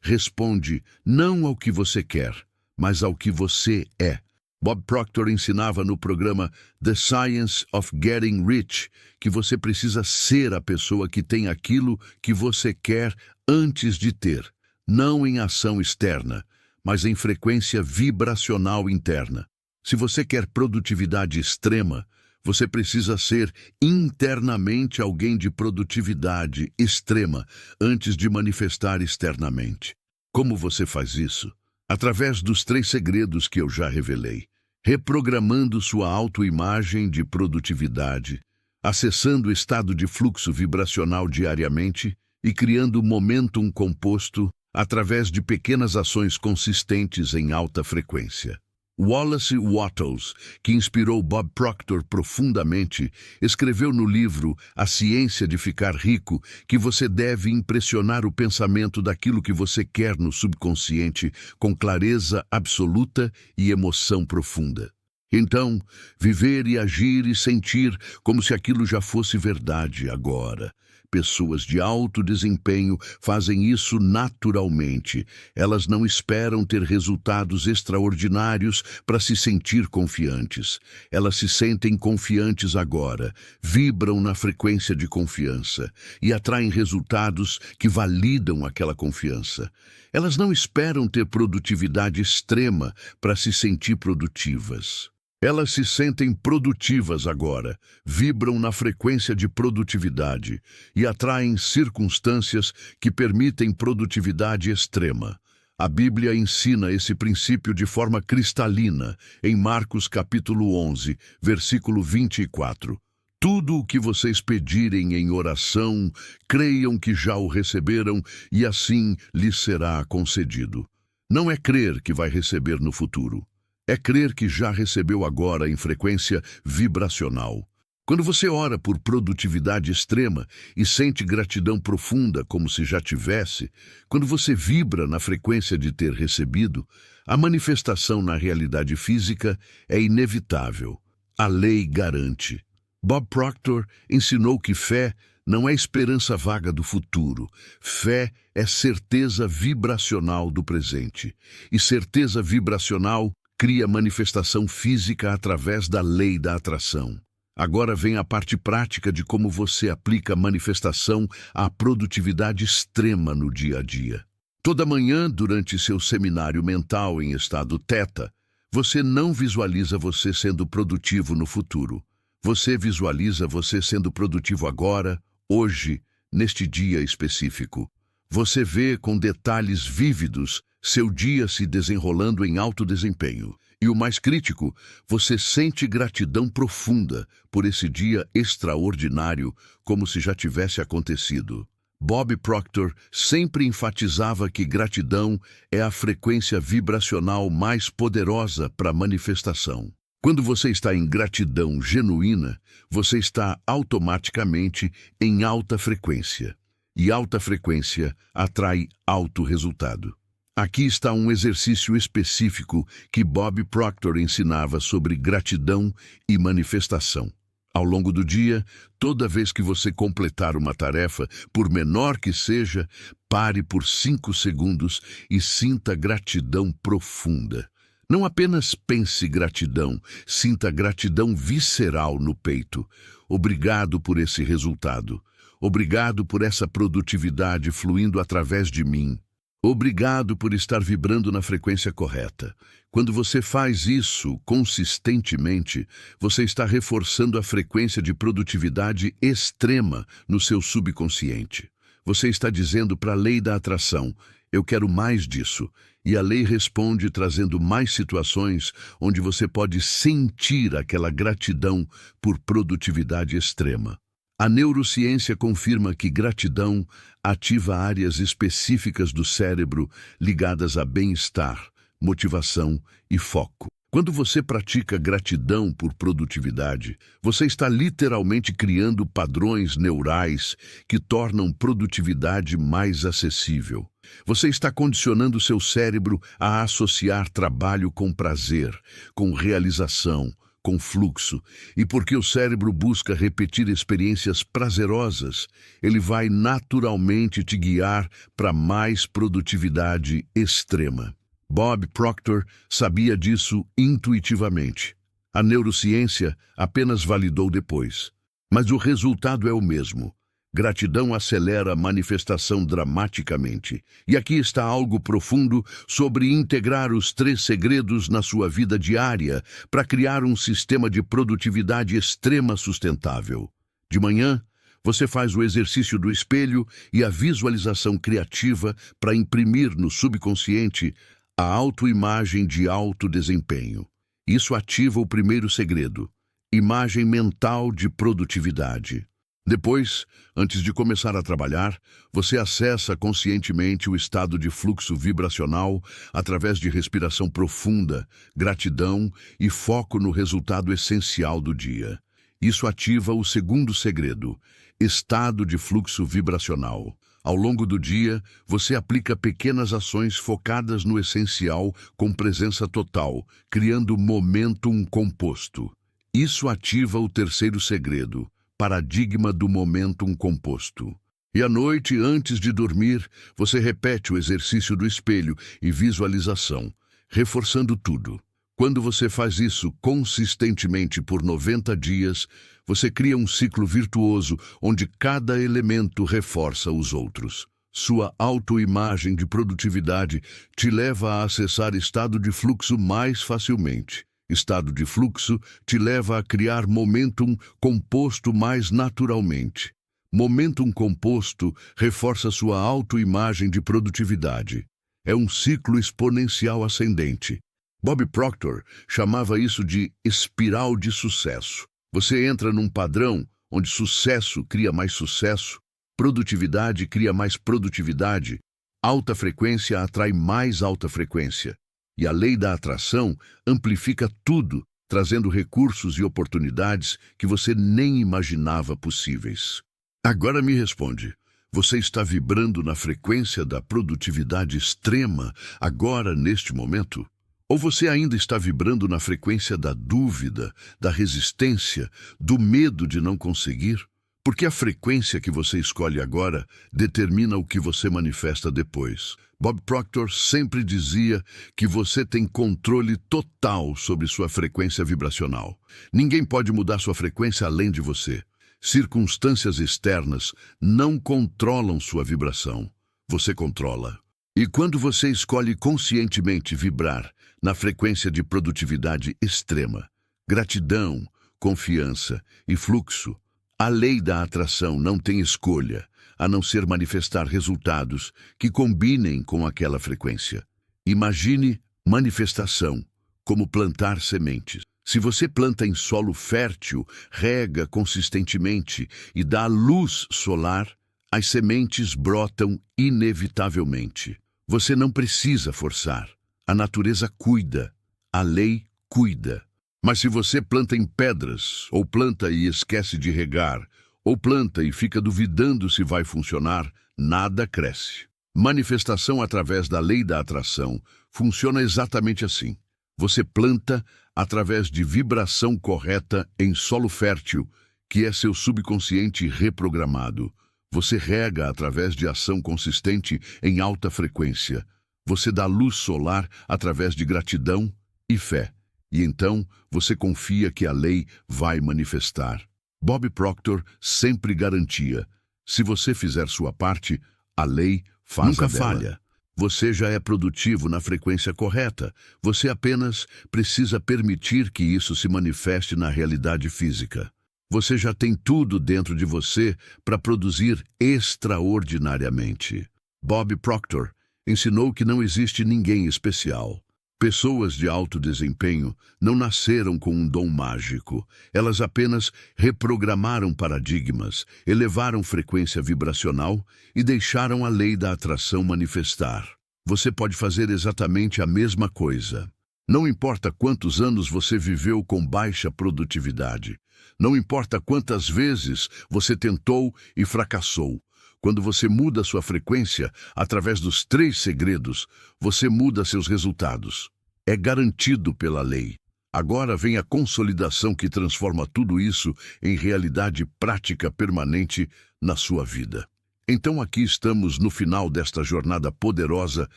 responde não ao que você quer, mas ao que você é. Bob Proctor ensinava no programa The Science of Getting Rich que você precisa ser a pessoa que tem aquilo que você quer antes de ter, não em ação externa, mas em frequência vibracional interna. Se você quer produtividade extrema, você precisa ser internamente alguém de produtividade extrema antes de manifestar externamente. Como você faz isso? Através dos 3 segredos que eu já revelei. Reprogramando sua autoimagem de produtividade, acessando o estado de fluxo vibracional diariamente e criando momentum composto através de pequenas ações consistentes em alta frequência. Wallace Wattles, que inspirou Bob Proctor profundamente, escreveu no livro A Ciência de Ficar Rico que você deve impressionar o pensamento daquilo que você quer no subconsciente com clareza absoluta e emoção profunda. Então, viver e agir e sentir como se aquilo já fosse verdade agora. Pessoas de alto desempenho fazem isso naturalmente. Elas não esperam ter resultados extraordinários para se sentir confiantes. Elas se sentem confiantes agora, vibram na frequência de confiança e atraem resultados que validam aquela confiança. Elas não esperam ter produtividade extrema para se sentir produtivas. Elas se sentem produtivas agora, vibram na frequência de produtividade e atraem circunstâncias que permitem produtividade extrema. A Bíblia ensina esse princípio de forma cristalina em Marcos capítulo 11, versículo 24. Tudo o que vocês pedirem em oração, creiam que já o receberam e assim lhes será concedido. Não é crer que vai receber no futuro. É crer que já recebeu agora em frequência vibracional. Quando você ora por produtividade extrema e sente gratidão profunda como se já tivesse, quando você vibra na frequência de ter recebido, a manifestação na realidade física é inevitável. A lei garante. Bob Proctor ensinou que fé não é esperança vaga do futuro. Fé é certeza vibracional do presente. E certeza vibracional cria manifestação física através da lei da atração. Agora vem a parte prática de como você aplica a manifestação à produtividade extrema no dia a dia. Toda manhã, durante seu seminário mental em estado teta, você não visualiza você sendo produtivo no futuro. Você visualiza você sendo produtivo agora, hoje, neste dia específico. Você vê com detalhes vívidos seu dia se desenrolando em alto desempenho. E o mais crítico, você sente gratidão profunda por esse dia extraordinário, como se já tivesse acontecido. Bob Proctor sempre enfatizava que gratidão é a frequência vibracional mais poderosa para a manifestação. Quando você está em gratidão genuína, você está automaticamente em alta frequência. E alta frequência atrai alto resultado. Aqui está um exercício específico que Bob Proctor ensinava sobre gratidão e manifestação. Ao longo do dia, toda vez que você completar uma tarefa, por menor que seja, pare por 5 segundos e sinta gratidão profunda. Não apenas pense gratidão, sinta gratidão visceral no peito. Obrigado por esse resultado. Obrigado por essa produtividade fluindo através de mim. Obrigado por estar vibrando na frequência correta. Quando você faz isso consistentemente, você está reforçando a frequência de produtividade extrema no seu subconsciente. Você está dizendo para a lei da atração: eu quero mais disso. E a lei responde trazendo mais situações onde você pode sentir aquela gratidão por produtividade extrema. A neurociência confirma que gratidão ativa áreas específicas do cérebro ligadas a bem-estar, motivação e foco. Quando você pratica gratidão por produtividade, você está literalmente criando padrões neurais que tornam produtividade mais acessível. Você está condicionando seu cérebro a associar trabalho com prazer, com realização, com fluxo. E porque o cérebro busca repetir experiências prazerosas, ele vai naturalmente te guiar para mais produtividade extrema. Bob Proctor sabia disso intuitivamente. A neurociência apenas validou depois. Mas o resultado é o mesmo. Gratidão acelera a manifestação dramaticamente. E aqui está algo profundo sobre integrar os 3 segredos na sua vida diária para criar um sistema de produtividade extrema sustentável. De manhã, você faz o exercício do espelho e a visualização criativa para imprimir no subconsciente a autoimagem de alto desempenho. Isso ativa o primeiro segredo, imagem mental de produtividade. Depois, antes de começar a trabalhar, você acessa conscientemente o estado de fluxo vibracional através de respiração profunda, gratidão e foco no resultado essencial do dia. Isso ativa o segundo segredo, estado de fluxo vibracional. Ao longo do dia, você aplica pequenas ações focadas no essencial com presença total, criando momentum composto. Isso ativa o terceiro segredo, paradigma do momentum composto. E à noite, antes de dormir, você repete o exercício do espelho e visualização, reforçando tudo. Quando você faz isso consistentemente por 90 dias, você cria um ciclo virtuoso onde cada elemento reforça os outros. Sua autoimagem de produtividade te leva a acessar estado de fluxo mais facilmente. Estado de fluxo te leva a criar momentum composto mais naturalmente. Momentum composto reforça sua autoimagem de produtividade. É um ciclo exponencial ascendente. Bob Proctor chamava isso de espiral de sucesso. Você entra num padrão onde sucesso cria mais sucesso, produtividade cria mais produtividade, alta frequência atrai mais alta frequência. E a lei da atração amplifica tudo, trazendo recursos e oportunidades que você nem imaginava possíveis. Agora me responde, você está vibrando na frequência da produtividade extrema agora, neste momento? Ou você ainda está vibrando na frequência da dúvida, da resistência, do medo de não conseguir? Porque a frequência que você escolhe agora determina o que você manifesta depois. Bob Proctor sempre dizia que você tem controle total sobre sua frequência vibracional. Ninguém pode mudar sua frequência além de você. Circunstâncias externas não controlam sua vibração. Você controla. E quando você escolhe conscientemente vibrar na frequência de produtividade extrema, gratidão, confiança e fluxo, a lei da atração não tem escolha, a não ser manifestar resultados que combinem com aquela frequência. Imagine manifestação como plantar sementes. Se você planta em solo fértil, rega consistentemente e dá luz solar, as sementes brotam inevitavelmente. Você não precisa forçar. A natureza cuida, a lei cuida. Mas se você planta em pedras, ou planta e esquece de regar, ou planta e fica duvidando se vai funcionar, nada cresce. Manifestação através da lei da atração funciona exatamente assim. Você planta através de vibração correta em solo fértil, que é seu subconsciente reprogramado. Você rega através de ação consistente em alta frequência. Você dá luz solar através de gratidão e fé. E então você confia que a lei vai manifestar. Bob Proctor sempre garantia: se você fizer sua parte, a lei faz Nunca a dela. falha. Você já é produtivo na frequência correta. Você apenas precisa permitir que isso se manifeste na realidade física. Você já tem tudo dentro de você para produzir extraordinariamente. Bob Proctor Ensinou que não existe ninguém especial. Pessoas de alto desempenho não nasceram com um dom mágico. Elas apenas reprogramaram paradigmas, elevaram frequência vibracional e deixaram a lei da atração manifestar. Você pode fazer exatamente a mesma coisa. Não importa quantos anos você viveu com baixa produtividade. Não importa quantas vezes você tentou e fracassou. Quando você muda sua frequência, através dos 3 segredos, você muda seus resultados. É garantido pela lei. Agora vem a consolidação que transforma tudo isso em realidade prática permanente na sua vida. Então aqui estamos no final desta jornada poderosa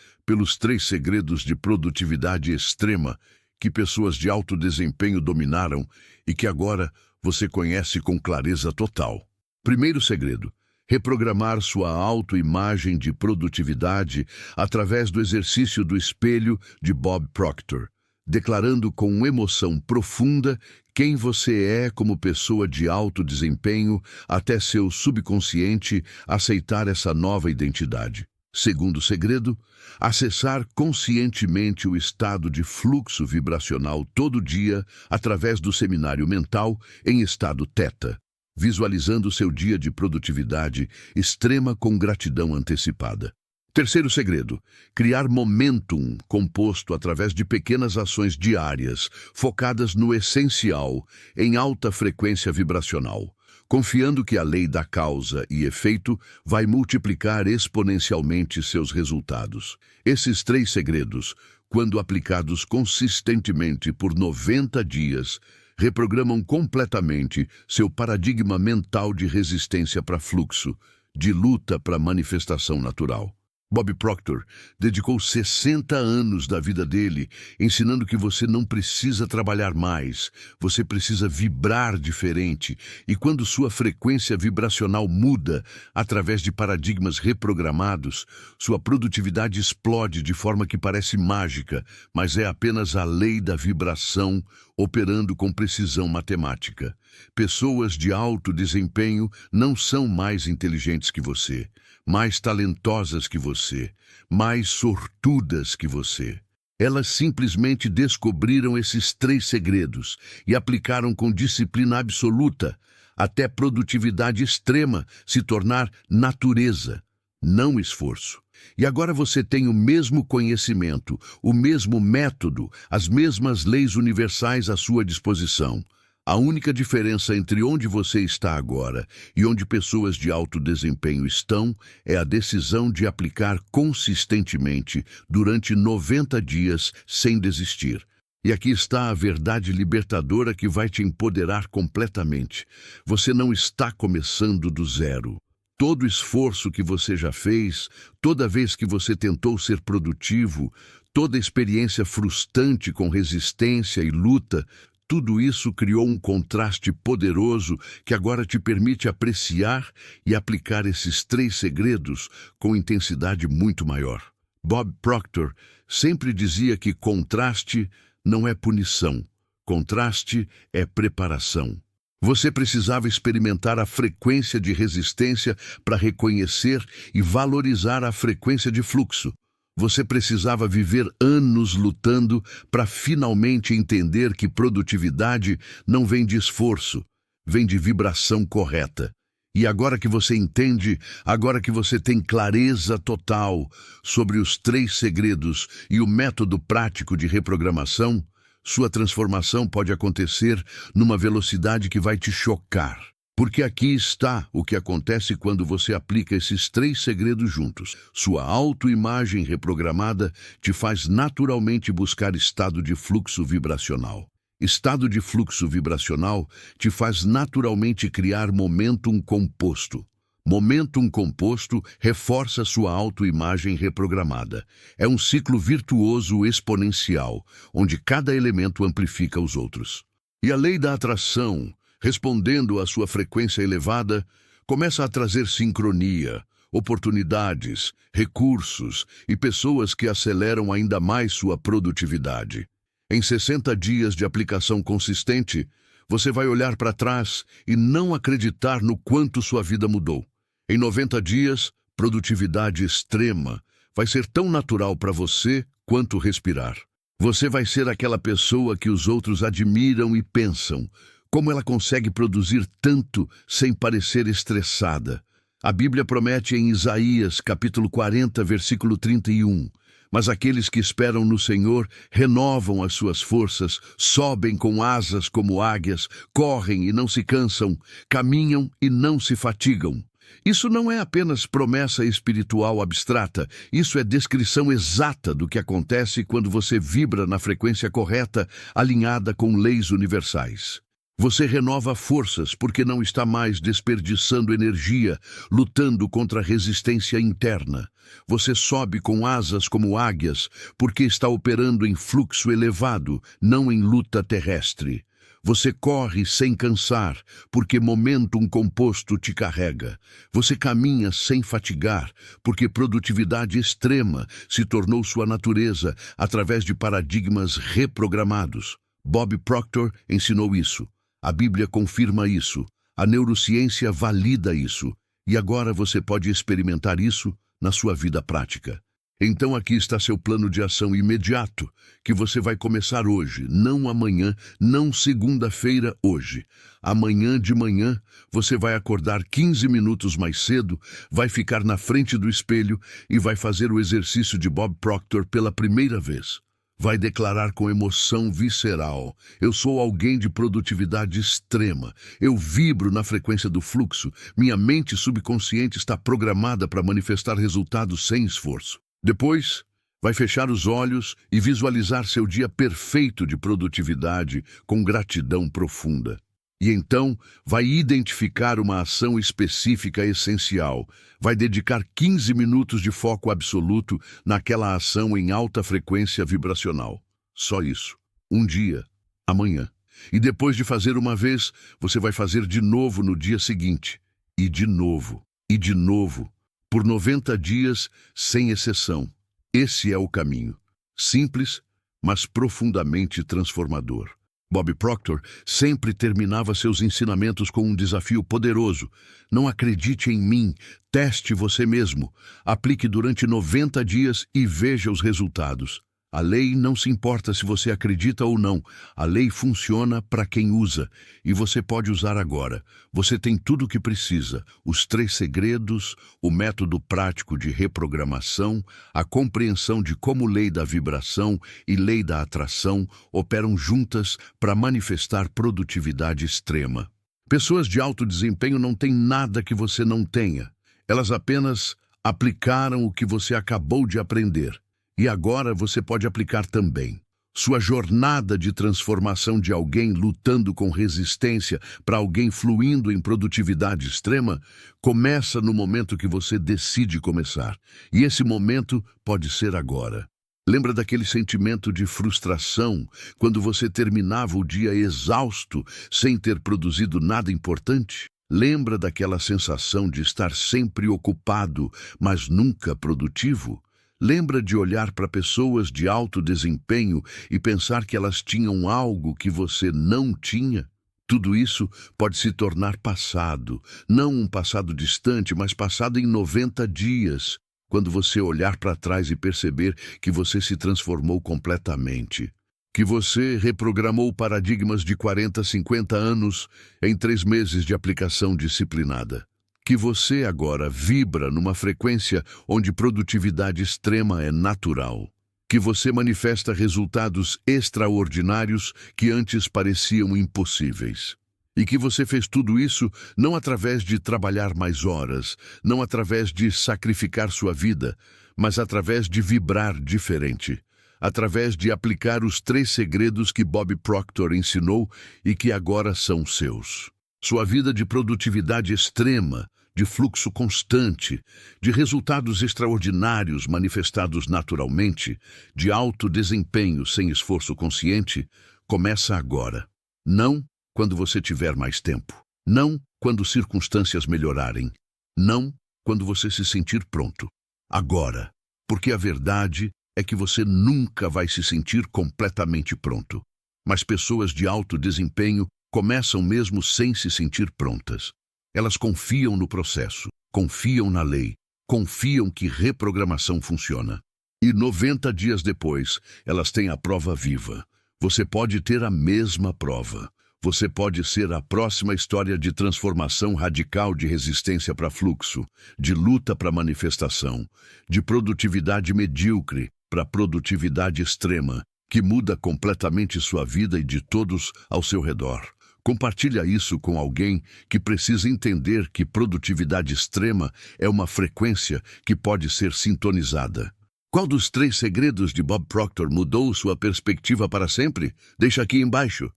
pelos 3 segredos de produtividade extrema que pessoas de alto desempenho dominaram e que agora você conhece com clareza total. Primeiro segredo: reprogramar sua autoimagem de produtividade através do exercício do espelho de Bob Proctor, declarando com emoção profunda quem você é como pessoa de alto desempenho até seu subconsciente aceitar essa nova identidade. Segundo segredo: acessar conscientemente o estado de fluxo vibracional todo dia através do seminário mental em estado Theta, visualizando seu dia de produtividade extrema com gratidão antecipada. Terceiro segredo: criar momentum composto através de pequenas ações diárias, focadas no essencial, em alta frequência vibracional, confiando que a lei da causa e efeito vai multiplicar exponencialmente seus resultados. Esses 3 segredos, quando aplicados consistentemente por 90 dias, reprogramam completamente seu paradigma mental de resistência para fluxo, de luta para manifestação natural. Bob Proctor dedicou 60 anos da vida dele ensinando que você não precisa trabalhar mais, você precisa vibrar diferente, e quando sua frequência vibracional muda através de paradigmas reprogramados, sua produtividade explode de forma que parece mágica, mas é apenas a lei da vibração operando com precisão matemática. Pessoas de alto desempenho não são mais inteligentes que você, mais talentosas que você, mais sortudas que você. Elas simplesmente descobriram esses 3 segredos e aplicaram com disciplina absoluta, até produtividade extrema se tornar natureza, não esforço. E agora você tem o mesmo conhecimento, o mesmo método, as mesmas leis universais à sua disposição. A única diferença entre onde você está agora e onde pessoas de alto desempenho estão é a decisão de aplicar consistentemente durante 90 dias sem desistir. E aqui está a verdade libertadora que vai te empoderar completamente. Você não está começando do zero. Todo esforço que você já fez, toda vez que você tentou ser produtivo, toda experiência frustrante com resistência e luta, tudo isso criou um contraste poderoso que agora te permite apreciar e aplicar esses 3 segredos com intensidade muito maior. Bob Proctor sempre dizia que contraste não é punição, contraste é preparação. Você precisava experimentar a frequência de resistência para reconhecer e valorizar a frequência de fluxo. Você precisava viver anos lutando para finalmente entender que produtividade não vem de esforço, vem de vibração correta. E agora que você entende, agora que você tem clareza total sobre os 3 segredos e o método prático de reprogramação, sua transformação pode acontecer numa velocidade que vai te chocar. Porque aqui está o que acontece quando você aplica esses 3 segredos juntos. Sua autoimagem reprogramada te faz naturalmente buscar estado de fluxo vibracional. Estado de fluxo vibracional te faz naturalmente criar momentum composto. Momentum composto reforça sua autoimagem reprogramada. É um ciclo virtuoso exponencial, onde cada elemento amplifica os outros. E a lei da atração, respondendo à sua frequência elevada, começa a trazer sincronia, oportunidades, recursos e pessoas que aceleram ainda mais sua produtividade. Em 60 dias de aplicação consistente, você vai olhar para trás e não acreditar no quanto sua vida mudou. Em 90 dias, produtividade extrema vai ser tão natural para você quanto respirar. Você vai ser aquela pessoa que os outros admiram e pensam: como ela consegue produzir tanto sem parecer estressada? A Bíblia promete em Isaías, capítulo 40, versículo 31: mas aqueles que esperam no Senhor renovam as suas forças, sobem com asas como águias, correm e não se cansam, caminham e não se fatigam. Isso não é apenas promessa espiritual abstrata, isso é descrição exata do que acontece quando você vibra na frequência correta, alinhada com leis universais. Você renova forças porque não está mais desperdiçando energia, lutando contra a resistência interna. Você sobe com asas como águias porque está operando em fluxo elevado, não em luta terrestre. Você corre sem cansar, porque momentum composto te carrega. Você caminha sem fatigar, porque produtividade extrema se tornou sua natureza através de paradigmas reprogramados. Bob Proctor ensinou isso. A Bíblia confirma isso. A neurociência valida isso. E agora você pode experimentar isso na sua vida prática. Então aqui está seu plano de ação imediato, que você vai começar hoje, não amanhã, não segunda-feira, hoje. Amanhã de manhã, você vai acordar 15 minutos mais cedo, vai ficar na frente do espelho e vai fazer o exercício de Bob Proctor pela primeira vez. Vai declarar com emoção visceral: eu sou alguém de produtividade extrema. Eu vibro na frequência do fluxo. Minha mente subconsciente está programada para manifestar resultados sem esforço. Depois, vai fechar os olhos e visualizar seu dia perfeito de produtividade com gratidão profunda. E então, vai identificar uma ação específica essencial. Vai dedicar 15 minutos de foco absoluto naquela ação em alta frequência vibracional. Só isso. Um dia, amanhã. E depois de fazer uma vez, você vai fazer de novo no dia seguinte. E de novo. E de novo. Por 90 dias, sem exceção. Esse é o caminho. Simples, mas profundamente transformador. Bob Proctor sempre terminava seus ensinamentos com um desafio poderoso. Não acredite em mim, teste você mesmo. Aplique durante 90 dias e veja os resultados. A lei não se importa se você acredita ou não. A lei funciona para quem usa. E você pode usar agora. Você tem tudo o que precisa. Os 3 segredos, o método prático de reprogramação, a compreensão de como lei da vibração e lei da atração operam juntas para manifestar produtividade extrema. Pessoas de alto desempenho não têm nada que você não tenha. Elas apenas aplicaram o que você acabou de aprender. E agora você pode aplicar também. Sua jornada de transformação de alguém lutando com resistência para alguém fluindo em produtividade extrema começa no momento que você decide começar. E esse momento pode ser agora. Lembra daquele sentimento de frustração quando você terminava o dia exausto sem ter produzido nada importante? Lembra daquela sensação de estar sempre ocupado, mas nunca produtivo? Lembra de olhar para pessoas de alto desempenho e pensar que elas tinham algo que você não tinha? Tudo isso pode se tornar passado, não um passado distante, mas passado em 90 dias, quando você olhar para trás e perceber que você se transformou completamente. Que você reprogramou paradigmas de 40, 50 anos em 3 meses de aplicação disciplinada. Que você agora vibra numa frequência onde produtividade extrema é natural. Que você manifesta resultados extraordinários que antes pareciam impossíveis. E que você fez tudo isso não através de trabalhar mais horas, não através de sacrificar sua vida, mas através de vibrar diferente. Através de aplicar os 3 segredos que Bob Proctor ensinou e que agora são seus. Sua vida de produtividade extrema, de fluxo constante, de resultados extraordinários manifestados naturalmente, de alto desempenho sem esforço consciente, começa agora. Não quando você tiver mais tempo. Não quando circunstâncias melhorarem. Não quando você se sentir pronto. Agora. Porque a verdade é que você nunca vai se sentir completamente pronto. Mas pessoas de alto desempenho começam mesmo sem se sentir prontas. Elas confiam no processo, confiam na lei, confiam que reprogramação funciona. E 90 dias depois, elas têm a prova viva. Você pode ter a mesma prova. Você pode ser a próxima história de transformação radical de resistência para fluxo, de luta para manifestação, de produtividade medíocre para produtividade extrema, que muda completamente sua vida e de todos ao seu redor. Compartilha isso com alguém que precisa entender que produtividade extrema é uma frequência que pode ser sintonizada. Qual dos 3 segredos de Bob Proctor mudou sua perspectiva para sempre? Deixa aqui embaixo.